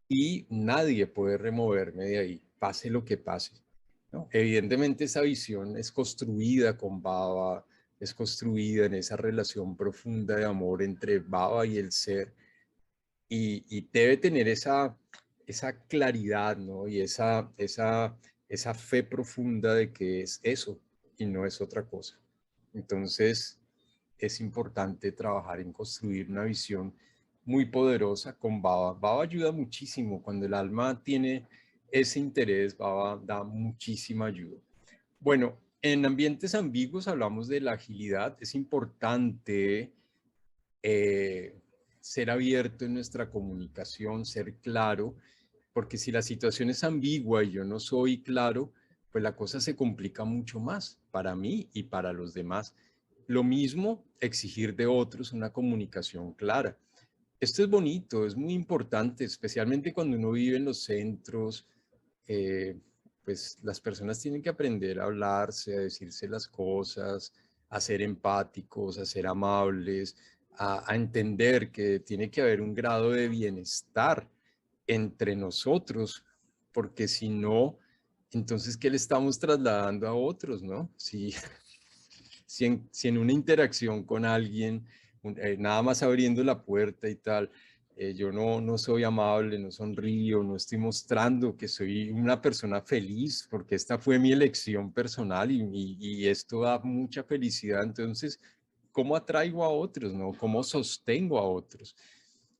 Speaker 1: Y nadie puede removerme de ahí, pase lo que pase, ¿no? Evidentemente esa visión es construida con Baba, es construida en esa relación profunda de amor entre Baba y el ser, y debe tener esa claridad, ¿no? Y esa fe profunda de que es eso y no es otra cosa. Entonces, es importante trabajar en construir una visión muy poderosa con Baba. Baba ayuda muchísimo. Cuando el alma tiene ese interés, Baba da muchísima ayuda. Bueno, en ambientes ambiguos hablamos de la agilidad. Es importante ser abierto en nuestra comunicación, ser claro, porque si la situación es ambigua y yo no soy claro, pues la cosa se complica mucho más para mí y para los demás. Lo mismo, exigir de otros una comunicación clara. Esto es bonito, es muy importante, especialmente cuando uno vive en los centros, pues las personas tienen que aprender a hablarse, a decirse las cosas, a ser empáticos, a ser amables, a entender que tiene que haber un grado de bienestar entre nosotros, porque si no, entonces, ¿qué le estamos trasladando a otros, no? Si, si en una interacción con alguien, nada más abriendo la puerta y tal, yo no soy amable, no sonrío, no estoy mostrando que soy una persona feliz, porque esta fue mi elección personal y esto da mucha felicidad. Entonces, ¿cómo atraigo a otros, no? ¿Cómo sostengo a otros?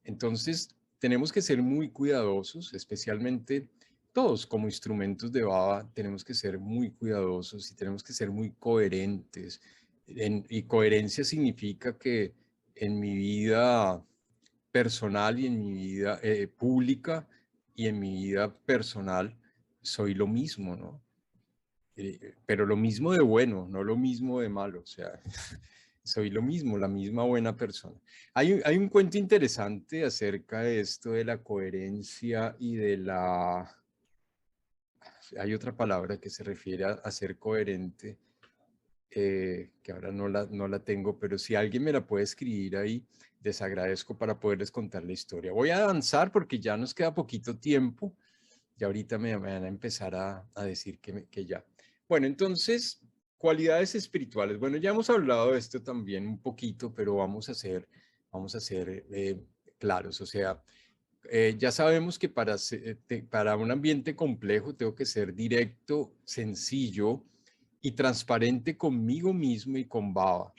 Speaker 1: Entonces, tenemos que ser muy cuidadosos, especialmente todos como instrumentos de Baba, tenemos que ser muy cuidadosos y tenemos que ser muy coherentes. Y coherencia significa que en mi vida personal y en mi vida pública y en mi vida personal soy lo mismo, ¿no? Pero lo mismo de bueno, no lo mismo de malo, o sea, soy lo mismo, la misma buena persona. Hay un cuento interesante acerca de esto de la coherencia y de la... Hay otra palabra que se refiere a ser coherente, que ahora no la tengo, pero si alguien me la puede escribir ahí, les agradezco para poderles contar la historia. Voy a avanzar porque ya nos queda poquito tiempo. Ya ahorita me van a empezar a decir que ya. Bueno, entonces, cualidades espirituales. Bueno, ya hemos hablado de esto también un poquito, pero vamos a ser claros. O sea, ya sabemos que para un ambiente complejo tengo que ser directo, sencillo y transparente conmigo mismo y con Baba,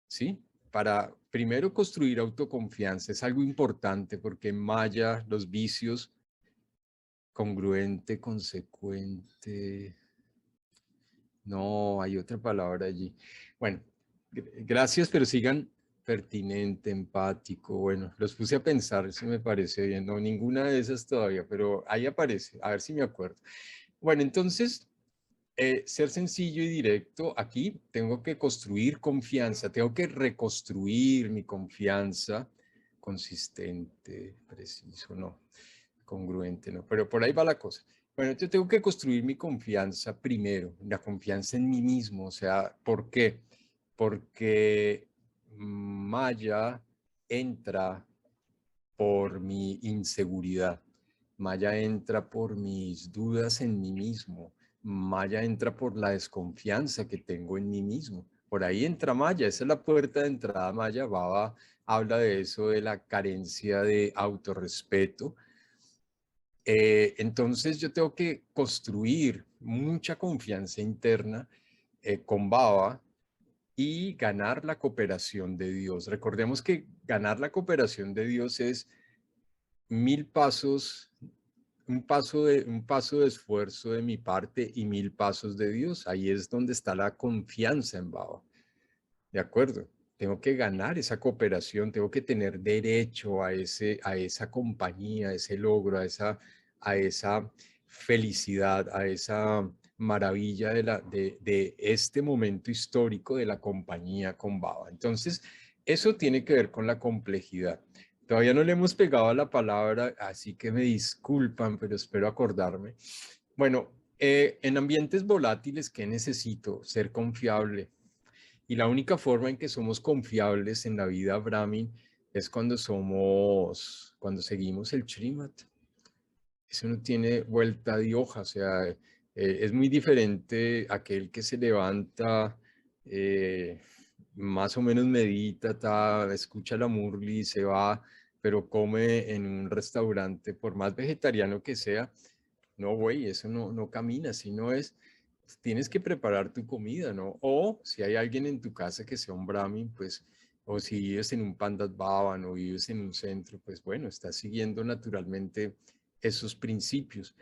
Speaker 1: ¿sí? Para primero construir autoconfianza. Es algo importante porque en Maya los vicios congruente, consecuente. No, hay otra palabra allí. Bueno, gracias, pero sigan pertinente, empático. Bueno, los puse a pensar, si me parece bien. No, ninguna de esas todavía, pero ahí aparece. A ver si me acuerdo. Bueno, entonces, ser sencillo y directo. Aquí tengo que construir confianza, tengo que reconstruir mi confianza consistente, preciso, no congruente, ¿no? Pero por ahí va la cosa. Bueno, yo tengo que construir mi confianza primero, la confianza en mí mismo. O sea, ¿por qué? Porque Maya entra por mi inseguridad. Maya entra por mis dudas en mí mismo. Maya entra por la desconfianza que tengo en mí mismo. Por ahí entra Maya, esa es la puerta de entrada. Maya Baba habla de eso, de la carencia de autorrespeto. Entonces yo tengo que construir mucha confianza interna con Baba y ganar la cooperación de Dios. Recordemos que ganar la cooperación de Dios es 1000 pasos, un paso de esfuerzo de mi parte y 1000 pasos de Dios. Ahí es donde está la confianza en Baba. ¿De acuerdo? Tengo que ganar esa cooperación, tengo que tener derecho a esa compañía, a ese logro, a esa felicidad, a esa maravilla de este momento histórico de la compañía con Baba. Entonces, eso tiene que ver con la complejidad. Todavía no le hemos pegado a la palabra, así que me disculpan, pero espero acordarme. Bueno, en ambientes volátiles, ¿qué necesito? Ser confiable. Y la única forma en que somos confiables en la vida Brahmin es cuando seguimos el Srimad. Eso no tiene vuelta de hoja, o sea, es muy diferente aquel que se levanta, eh, más o menos medita, escucha la murli y se va, pero come en un restaurante, por más vegetariano que sea. No, güey, eso no camina, si no es, tienes que preparar tu comida, ¿no? O si hay alguien en tu casa que sea un brahmin, pues, o si vives en un pandat bhavan o vives en un centro, pues bueno, estás siguiendo naturalmente esos principios.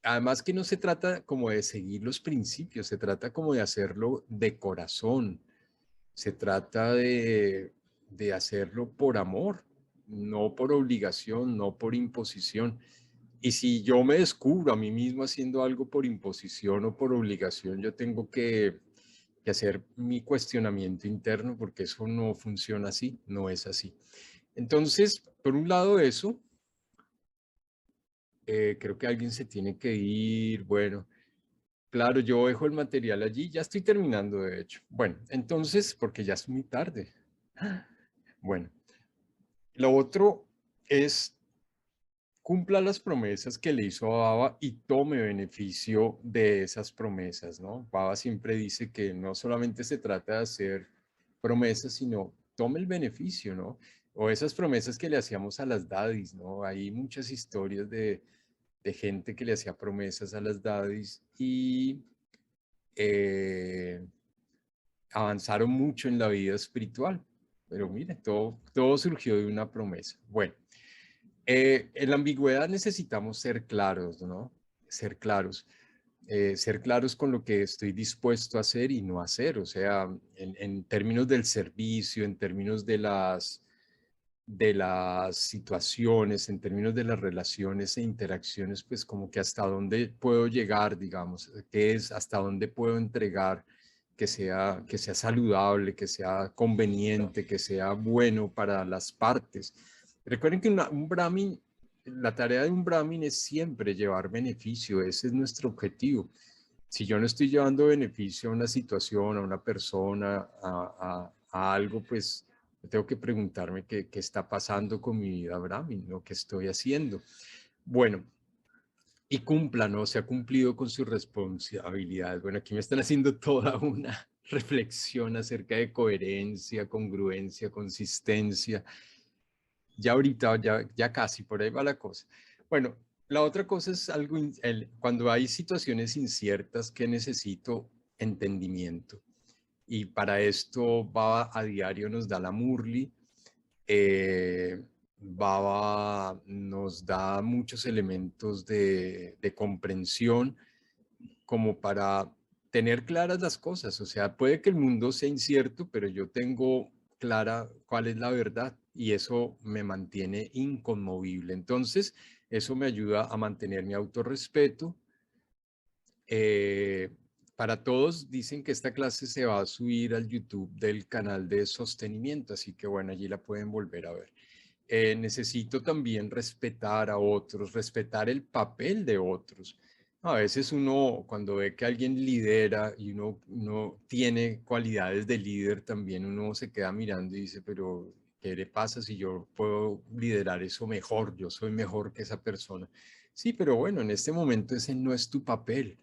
Speaker 1: Además que no se trata como de seguir los principios, se trata como de hacerlo de corazón, se trata de hacerlo por amor, no por obligación, no por imposición. Y si yo me descubro a mí mismo haciendo algo por imposición o por obligación, yo tengo que hacer mi cuestionamiento interno porque eso no funciona así, no es así. Entonces, por un lado eso, creo que alguien se tiene que ir, bueno, claro, yo dejo el material allí, ya estoy terminando de hecho. Bueno, entonces, porque ya es muy tarde. Bueno, lo otro es cumpla las promesas que le hizo a Baba y tome beneficio de esas promesas, ¿no? Baba siempre dice que no solamente se trata de hacer promesas, sino tome el beneficio, ¿no? O esas promesas que le hacíamos a las daddies, ¿no? Hay muchas historias de gente que le hacía promesas a las daddies y eh, avanzaron mucho en la vida espiritual. Pero mire, todo surgió de una promesa. Bueno, en la ambigüedad necesitamos ser claros, ¿no? Ser claros con lo que estoy dispuesto a hacer y no hacer, o sea, en términos del servicio, en términos de las situaciones, en términos de las relaciones e interacciones, pues como que hasta dónde puedo llegar, digamos, qué es hasta dónde puedo entregar que sea saludable, que sea conveniente, que sea bueno para las partes. Recuerden que un Brahmin, la tarea de un Brahmin es siempre llevar beneficio, ese es nuestro objetivo. Si yo no estoy llevando beneficio a una situación, a una persona, a algo, pues tengo que preguntarme qué está pasando con mi vida Brahmin, lo que estoy haciendo. Bueno, y cumpla, ¿no? Se ha cumplido con sus responsabilidades. Bueno, aquí me están haciendo toda una reflexión acerca de coherencia, congruencia, consistencia. Ya ahorita, ya casi, por ahí va la cosa. Bueno, la otra cosa es algo, cuando hay situaciones inciertas que necesito entendimiento. Y para esto Baba a diario nos da la Murli. Baba nos da muchos elementos de comprensión como para tener claras las cosas. O sea, puede que el mundo sea incierto, pero yo tengo clara cuál es la verdad y eso me mantiene inconmovible. Entonces, eso me ayuda a mantener mi autorrespeto. Eh, para todos, dicen que esta clase se va a subir al YouTube del canal de sostenimiento, así que bueno, allí la pueden volver a ver. Necesito también respetar a otros, respetar el papel de otros. A veces uno, cuando ve que alguien lidera y uno tiene cualidades de líder, también uno se queda mirando y dice, pero ¿qué le pasa si yo puedo liderar eso mejor? Yo soy mejor que esa persona. Sí, pero bueno, en este momento ese no es tu papel.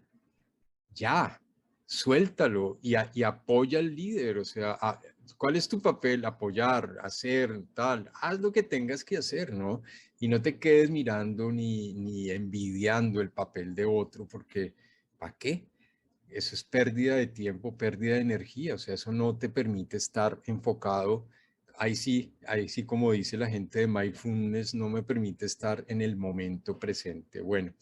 Speaker 1: Ya, suéltalo y apoya al líder. O sea, ¿cuál es tu papel? Apoyar, hacer, tal. Haz lo que tengas que hacer, ¿no? Y no te quedes mirando ni envidiando el papel de otro, porque ¿para qué? Eso es pérdida de tiempo, pérdida de energía. O sea, eso no te permite estar enfocado. Ahí sí, como dice la gente de Mindfulness, no me permite estar en el momento presente. Bueno,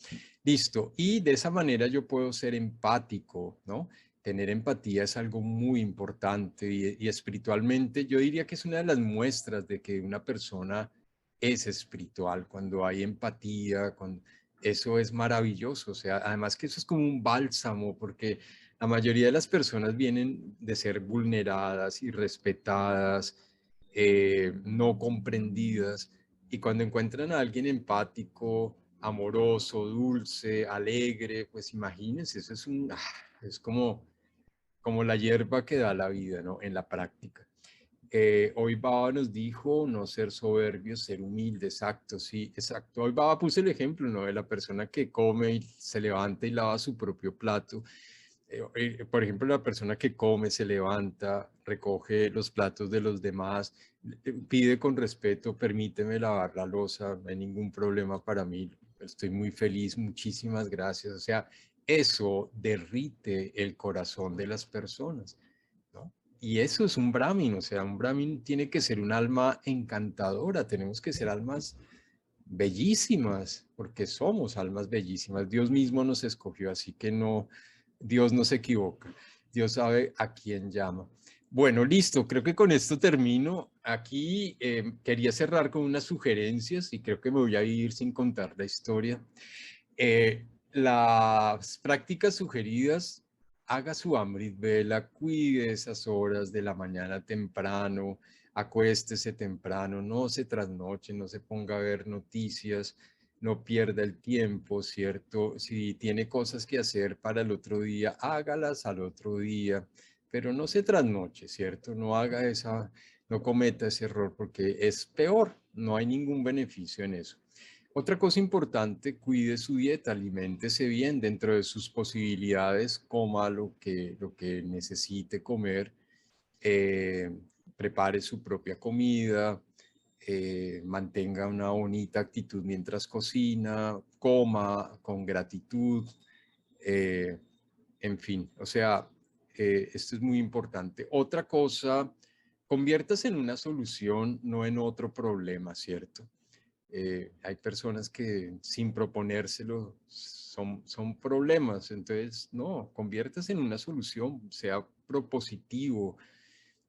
Speaker 1: listo. Y de esa manera yo puedo ser empático, ¿no? Tener empatía es algo muy importante y espiritualmente yo diría que es una de las muestras de que una persona es espiritual, cuando hay empatía, cuando eso es maravilloso. O sea, además que eso es como un bálsamo, porque la mayoría de las personas vienen de ser vulneradas, irrespetadas, no comprendidas, y cuando encuentran a alguien empático, amoroso, dulce, alegre, pues imagínense, eso es es como la hierba que da la vida, ¿no? En la práctica. Hoy Baba nos dijo no ser soberbios, ser humildes, exacto, sí, exacto. Hoy Baba puse el ejemplo, ¿no? De la persona que come y se levanta y lava su propio plato. Por ejemplo, la persona que come, se levanta, recoge los platos de los demás, pide con respeto, permíteme lavar la loza, no hay ningún problema para mí, estoy muy feliz, muchísimas gracias. O sea, eso derrite el corazón de las personas, ¿no? Y eso es un Brahmin, o sea, un Brahmin tiene que ser un alma encantadora, tenemos que ser almas bellísimas, porque somos almas bellísimas. Dios mismo nos escogió, así que no, Dios no se equivoca. Dios sabe a quién llama. Bueno, listo, creo que con esto termino. Aquí quería cerrar con unas sugerencias y creo que me voy a ir sin contar la historia. Las prácticas sugeridas, haga su Amrit Vela, cuide esas horas de la mañana temprano, acuéstese temprano, no se trasnoche, no se ponga a ver noticias, no pierda el tiempo, ¿cierto? Si tiene cosas que hacer para el otro día, hágalas al otro día, pero no se trasnoche, ¿cierto? No cometa ese error porque es peor, no hay ningún beneficio en eso. Otra cosa importante, cuide su dieta, aliméntese bien dentro de sus posibilidades, coma lo que necesite comer, eh, prepare su propia comida, mantenga una bonita actitud mientras cocina, coma con gratitud, eh, en fin, o sea, esto es muy importante. Otra cosa, conviértase en una solución, no en otro problema, ¿cierto? Hay personas que sin proponérselo son problemas, entonces no, conviértase en una solución, sea propositivo,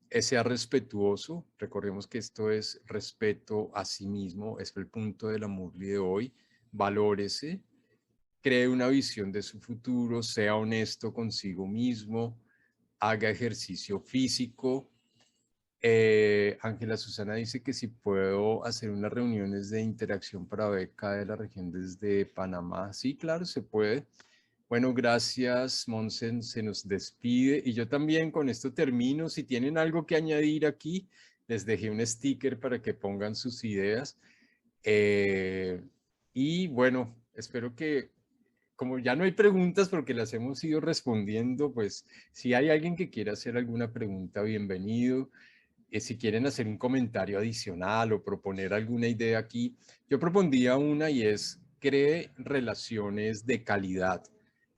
Speaker 1: sea respetuoso. Recordemos que esto es respeto a sí mismo, es el punto del Amurli de hoy. Valórese, cree una visión de su futuro, sea honesto consigo mismo, haga ejercicio físico. Ángela Susana dice que si puedo hacer unas reuniones de interacción para beca de la región desde Panamá. Sí, claro, se puede. Bueno, gracias, Monsen, se nos despide. Y yo también con esto termino. Si tienen algo que añadir aquí, les dejé un sticker para que pongan sus ideas. Eh, y bueno, espero que, como ya no hay preguntas porque las hemos ido respondiendo, pues si hay alguien que quiera hacer alguna pregunta, bienvenido. Si quieren hacer un comentario adicional o proponer alguna idea aquí, yo propondría una y es cree relaciones de calidad,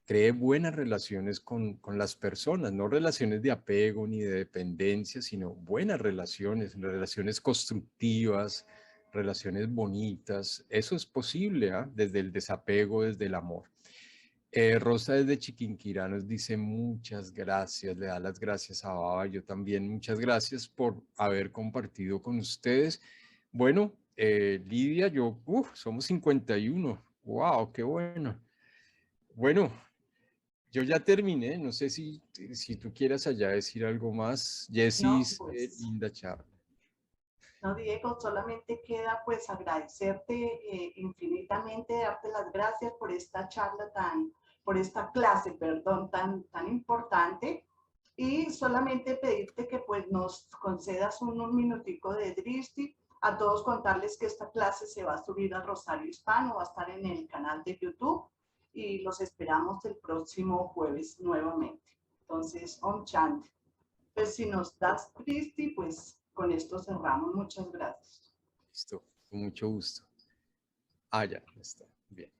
Speaker 1: cree buenas relaciones con las personas, no relaciones de apego ni de dependencia, sino buenas relaciones, relaciones constructivas, relaciones bonitas. Eso es posible, ¿ah? Desde el desapego, desde el amor. Rosa desde Chiquinquirá nos dice muchas gracias, le da las gracias a Baba, yo también muchas gracias por haber compartido con ustedes. Bueno, Lidia, somos 51, wow, qué bueno. Bueno, yo ya terminé, no sé si tú quieras allá decir algo más.
Speaker 2: No,
Speaker 1: Jessy,
Speaker 2: pues,
Speaker 1: linda charla.
Speaker 2: no, Diego, solamente queda pues agradecerte infinitamente, darte las gracias por esta charla por esta clase, perdón, tan importante. Y solamente pedirte que pues nos concedas un minutico de Dristi, a todos contarles que esta clase se va a subir al Rosario Hispano, va a estar en el canal de YouTube y los esperamos el próximo jueves nuevamente. Entonces, on chant. Pues si nos das Dristi, pues con esto cerramos. Muchas gracias.
Speaker 1: Listo, con mucho gusto. Ah, ya está, bien.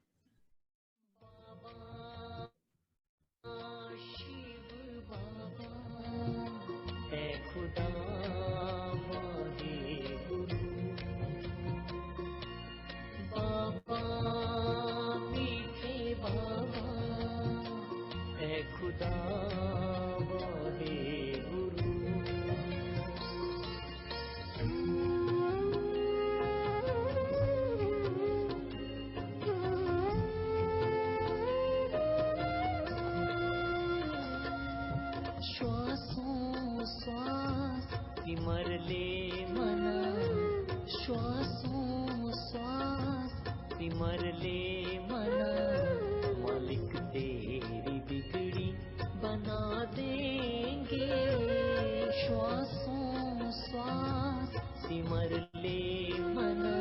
Speaker 3: श्वासों श्वास सिमर ले मना, श्वासों श्वास सिमर ले मना, मालिक तेरी बिगड़ी बना देंगे। श्वासों श्वास सिमर ले मना,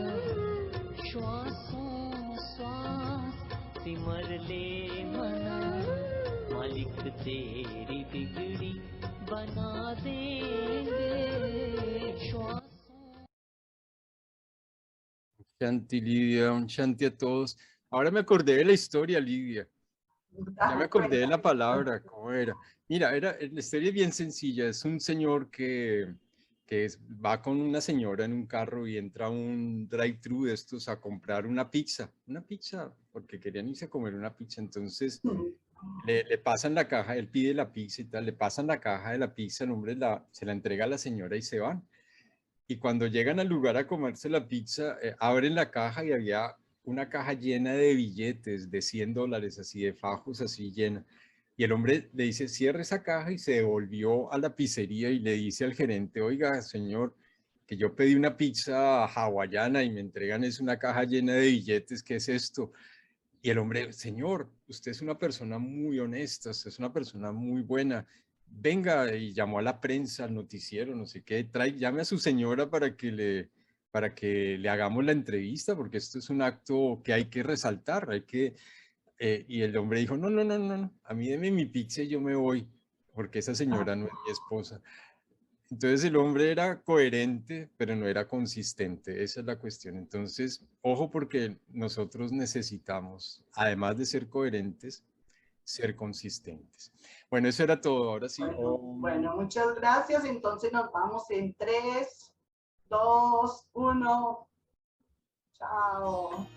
Speaker 3: श्वासों श्वास सिमर ले मना, मालिक तेरी बिगड़ी बना देंगे।
Speaker 1: Shanti, Lidia, un Shanti a todos. Ahora me acordé de la historia, Lidia. Ya me acordé de la
Speaker 2: Cuéntame.
Speaker 1: palabra, ¿cómo era? Mira, la historia es bien sencilla. Es un señor que va con una señora en un carro y entra a un drive-thru de estos a comprar una pizza, porque querían irse a comer una pizza. Entonces le pasan la caja, él pide la pizza y tal, le pasan la caja de la pizza, el hombre se la entrega a la señora y se van. Y cuando llegan al lugar a comerse la pizza, abren la caja y había una caja llena de billetes de $100, así de fajos, así llena. Y el hombre le dice, cierre esa caja y se devolvió a la pizzería y le dice al gerente, oiga, señor, que yo pedí una pizza hawaiana y me entregan es una caja llena de billetes, ¿qué es esto? Y el hombre, señor, usted es una persona muy honesta, usted es una persona muy buena. Venga, y llamó a la prensa, al noticiero, no sé qué, llame a su señora para que para que le hagamos la entrevista, porque esto es un acto que hay que resaltar, y el hombre dijo, no, no, no, no, no, a mí deme mi pizza y yo me voy, porque esa señora no es mi esposa. Entonces el hombre era coherente, pero no era consistente. Esa es la cuestión. Entonces, ojo porque nosotros necesitamos, además de ser coherentes, ser consistentes. Bueno, eso era todo. Ahora sí.
Speaker 2: Bueno, muchas gracias. Entonces nos vamos en 3, 2, 1. Chao.